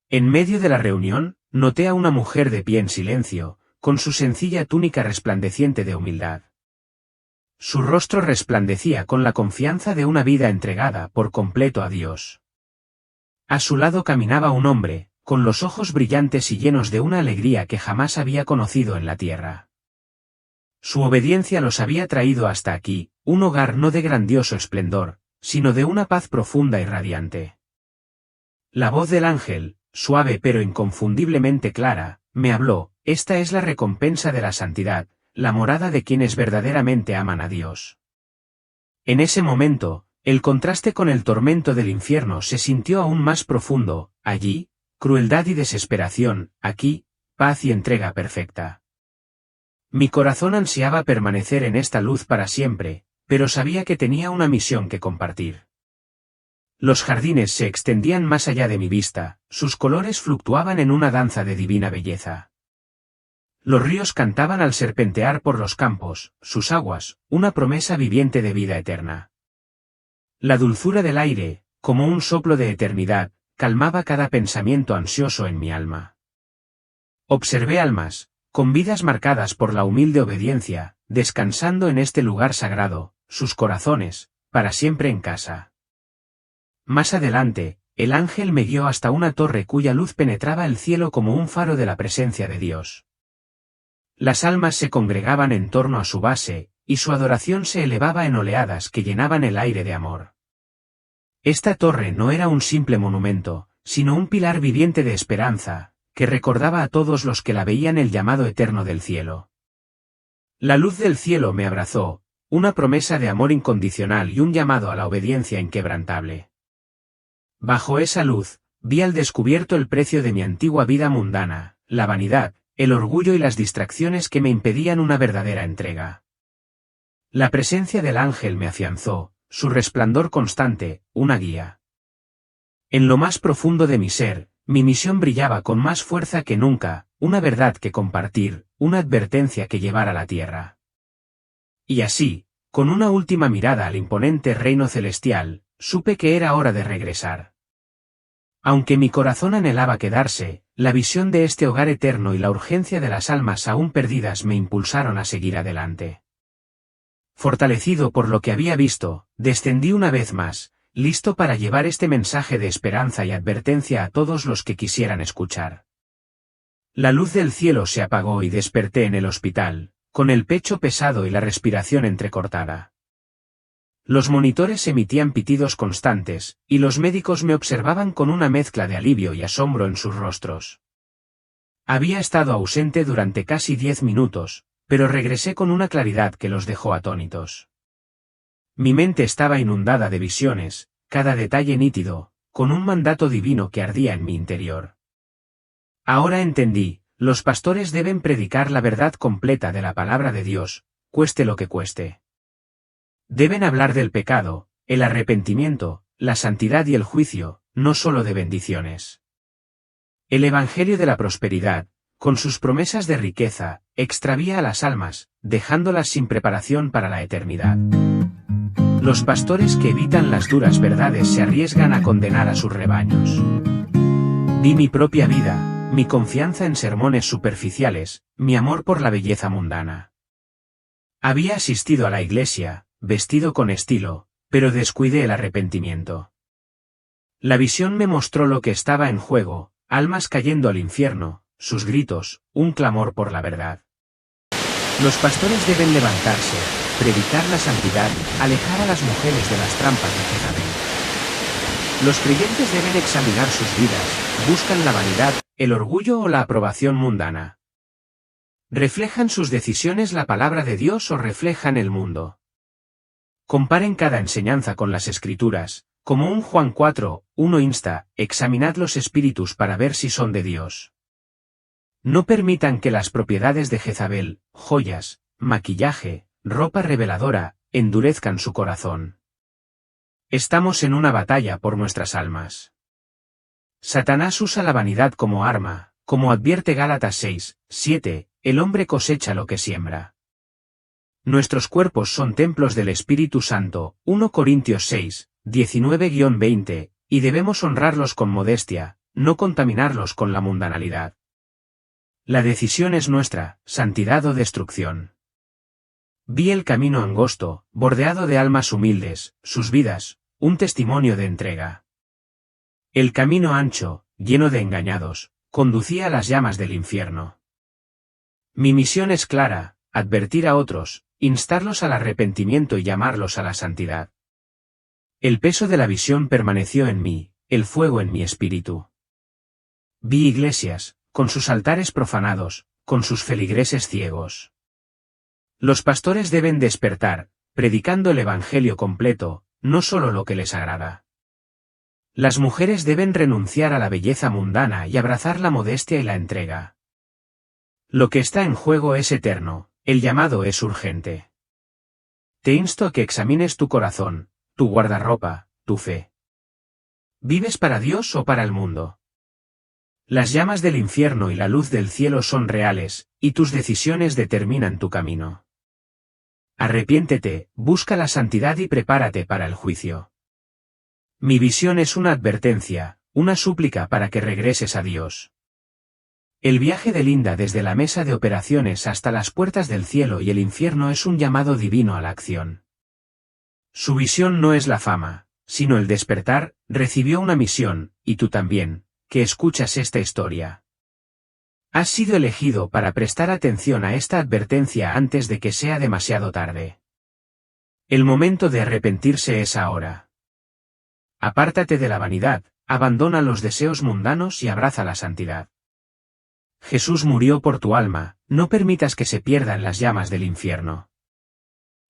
En medio de la reunión, noté a una mujer de pie en silencio, con su sencilla túnica resplandeciente de humildad. Su rostro resplandecía con la confianza de una vida entregada por completo a Dios. A su lado caminaba un hombre, con los ojos brillantes y llenos de una alegría que jamás había conocido en la tierra. Su obediencia los había traído hasta aquí, un hogar no de grandioso esplendor, sino de una paz profunda y radiante. La voz del ángel, suave pero inconfundiblemente clara, me habló: esta es la recompensa de la santidad, la morada de quienes verdaderamente aman a Dios. En ese momento, el contraste con el tormento del infierno se sintió aún más profundo, allí, crueldad y desesperación, aquí, paz y entrega perfecta. Mi corazón ansiaba permanecer en esta luz para siempre, pero sabía que tenía una misión que compartir. Los jardines se extendían más allá de mi vista, sus colores fluctuaban en una danza de divina belleza. Los ríos cantaban al serpentear por los campos, sus aguas, una promesa viviente de vida eterna. La dulzura del aire, como un soplo de eternidad, calmaba cada pensamiento ansioso en mi alma. Observé almas, con vidas marcadas por la humilde obediencia, descansando en este lugar sagrado, sus corazones, para siempre en casa. Más adelante, el ángel me guió hasta una torre cuya luz penetraba el cielo como un faro de la presencia de Dios. Las almas se congregaban en torno a su base, y su adoración se elevaba en oleadas que llenaban el aire de amor. Esta torre no era un simple monumento, sino un pilar viviente de esperanza, que recordaba a todos los que la veían el llamado eterno del cielo. La luz del cielo me abrazó, una promesa de amor incondicional y un llamado a la obediencia inquebrantable. Bajo esa luz, vi al descubierto el precio de mi antigua vida mundana, la vanidad, el orgullo y las distracciones que me impedían una verdadera entrega. La presencia del ángel me afianzó, su resplandor constante, una guía. En lo más profundo de mi ser, mi misión brillaba con más fuerza que nunca, una verdad que compartir, una advertencia que llevar a la tierra. Y así, con una última mirada al imponente reino celestial, supe que era hora de regresar. Aunque mi corazón anhelaba quedarse, la visión de este hogar eterno y la urgencia de las almas aún perdidas me impulsaron a seguir adelante. Fortalecido por lo que había visto, descendí una vez más, listo para llevar este mensaje de esperanza y advertencia a todos los que quisieran escuchar. La luz del cielo se apagó y desperté en el hospital, con el pecho pesado y la respiración entrecortada. Los monitores emitían pitidos constantes, y los médicos me observaban con una mezcla de alivio y asombro en sus rostros. Había estado ausente durante casi 10 minutos, pero regresé con una claridad que los dejó atónitos. Mi mente estaba inundada de visiones, cada detalle nítido, con un mandato divino que ardía en mi interior. Ahora entendí, los pastores deben predicar la verdad completa de la palabra de Dios, cueste lo que cueste. Deben hablar del pecado, el arrepentimiento, la santidad y el juicio, no solo de bendiciones. El evangelio de la prosperidad, con sus promesas de riqueza, extravía a las almas, dejándolas sin preparación para la eternidad. Los pastores que evitan las duras verdades se arriesgan a condenar a sus rebaños. Di mi propia vida, mi confianza en sermones superficiales, mi amor por la belleza mundana. Había asistido a la iglesia, vestido con estilo, pero descuidé el arrepentimiento. La visión me mostró lo que estaba en juego, almas cayendo al infierno, sus gritos, un clamor por la verdad. Los pastores deben levantarse, predicar la santidad, alejar a las mujeres de las trampas de Jezabel. Los creyentes deben examinar sus vidas, buscan la vanidad, el orgullo o la aprobación mundana. ¿Reflejan sus decisiones la palabra de Dios o reflejan el mundo? Comparen cada enseñanza con las Escrituras, como un Juan 4:1 insta, examinad los espíritus para ver si son de Dios. No permitan que las propiedades de Jezabel, joyas, maquillaje, ropa reveladora, endurezcan su corazón. Estamos en una batalla por nuestras almas. Satanás usa la vanidad como arma, como advierte Gálatas 6:7, el hombre cosecha lo que siembra. Nuestros cuerpos son templos del Espíritu Santo, 1 Corintios 6:19-20, y debemos honrarlos con modestia, no contaminarlos con la mundanalidad. La decisión es nuestra, santidad o destrucción. Vi el camino angosto, bordeado de almas humildes, sus vidas, un testimonio de entrega. El camino ancho, lleno de engañados, conducía a las llamas del infierno. Mi misión es clara, advertir a otros, instarlos al arrepentimiento y llamarlos a la santidad. El peso de la visión permaneció en mí, el fuego en mi espíritu. Vi iglesias, con sus altares profanados, con sus feligreses ciegos. Los pastores deben despertar, predicando el evangelio completo, no solo lo que les agrada. Las mujeres deben renunciar a la belleza mundana y abrazar la modestia y la entrega. Lo que está en juego es eterno, el llamado es urgente. Te insto a que examines tu corazón, tu guardarropa, tu fe. ¿Vives para Dios o para el mundo? Las llamas del infierno y la luz del cielo son reales, y tus decisiones determinan tu camino. Arrepiéntete, busca la santidad y prepárate para el juicio. Mi visión es una advertencia, una súplica para que regreses a Dios. El viaje de Linda desde la mesa de operaciones hasta las puertas del cielo y el infierno es un llamado divino a la acción. Su visión no es la fama, sino el despertar, recibió una misión, y tú también, que escuchas esta historia. Has sido elegido para prestar atención a esta advertencia antes de que sea demasiado tarde. El momento de arrepentirse es ahora. Apártate de la vanidad, abandona los deseos mundanos y abraza la santidad. Jesús murió por tu alma, no permitas que se pierdan las llamas del infierno.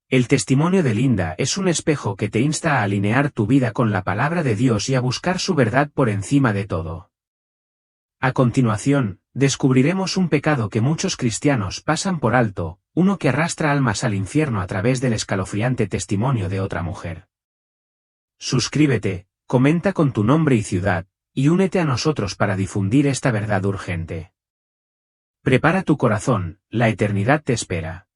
El testimonio de Linda es un espejo que te insta a alinear tu vida con la palabra de Dios y a buscar su verdad por encima de todo. A continuación, Descubriremos un pecado que muchos cristianos pasan por alto, uno que arrastra almas al infierno a través del escalofriante testimonio de otra mujer. Suscríbete, comenta con tu nombre y ciudad, y únete a nosotros para difundir esta verdad urgente. Prepara tu corazón, la eternidad te espera.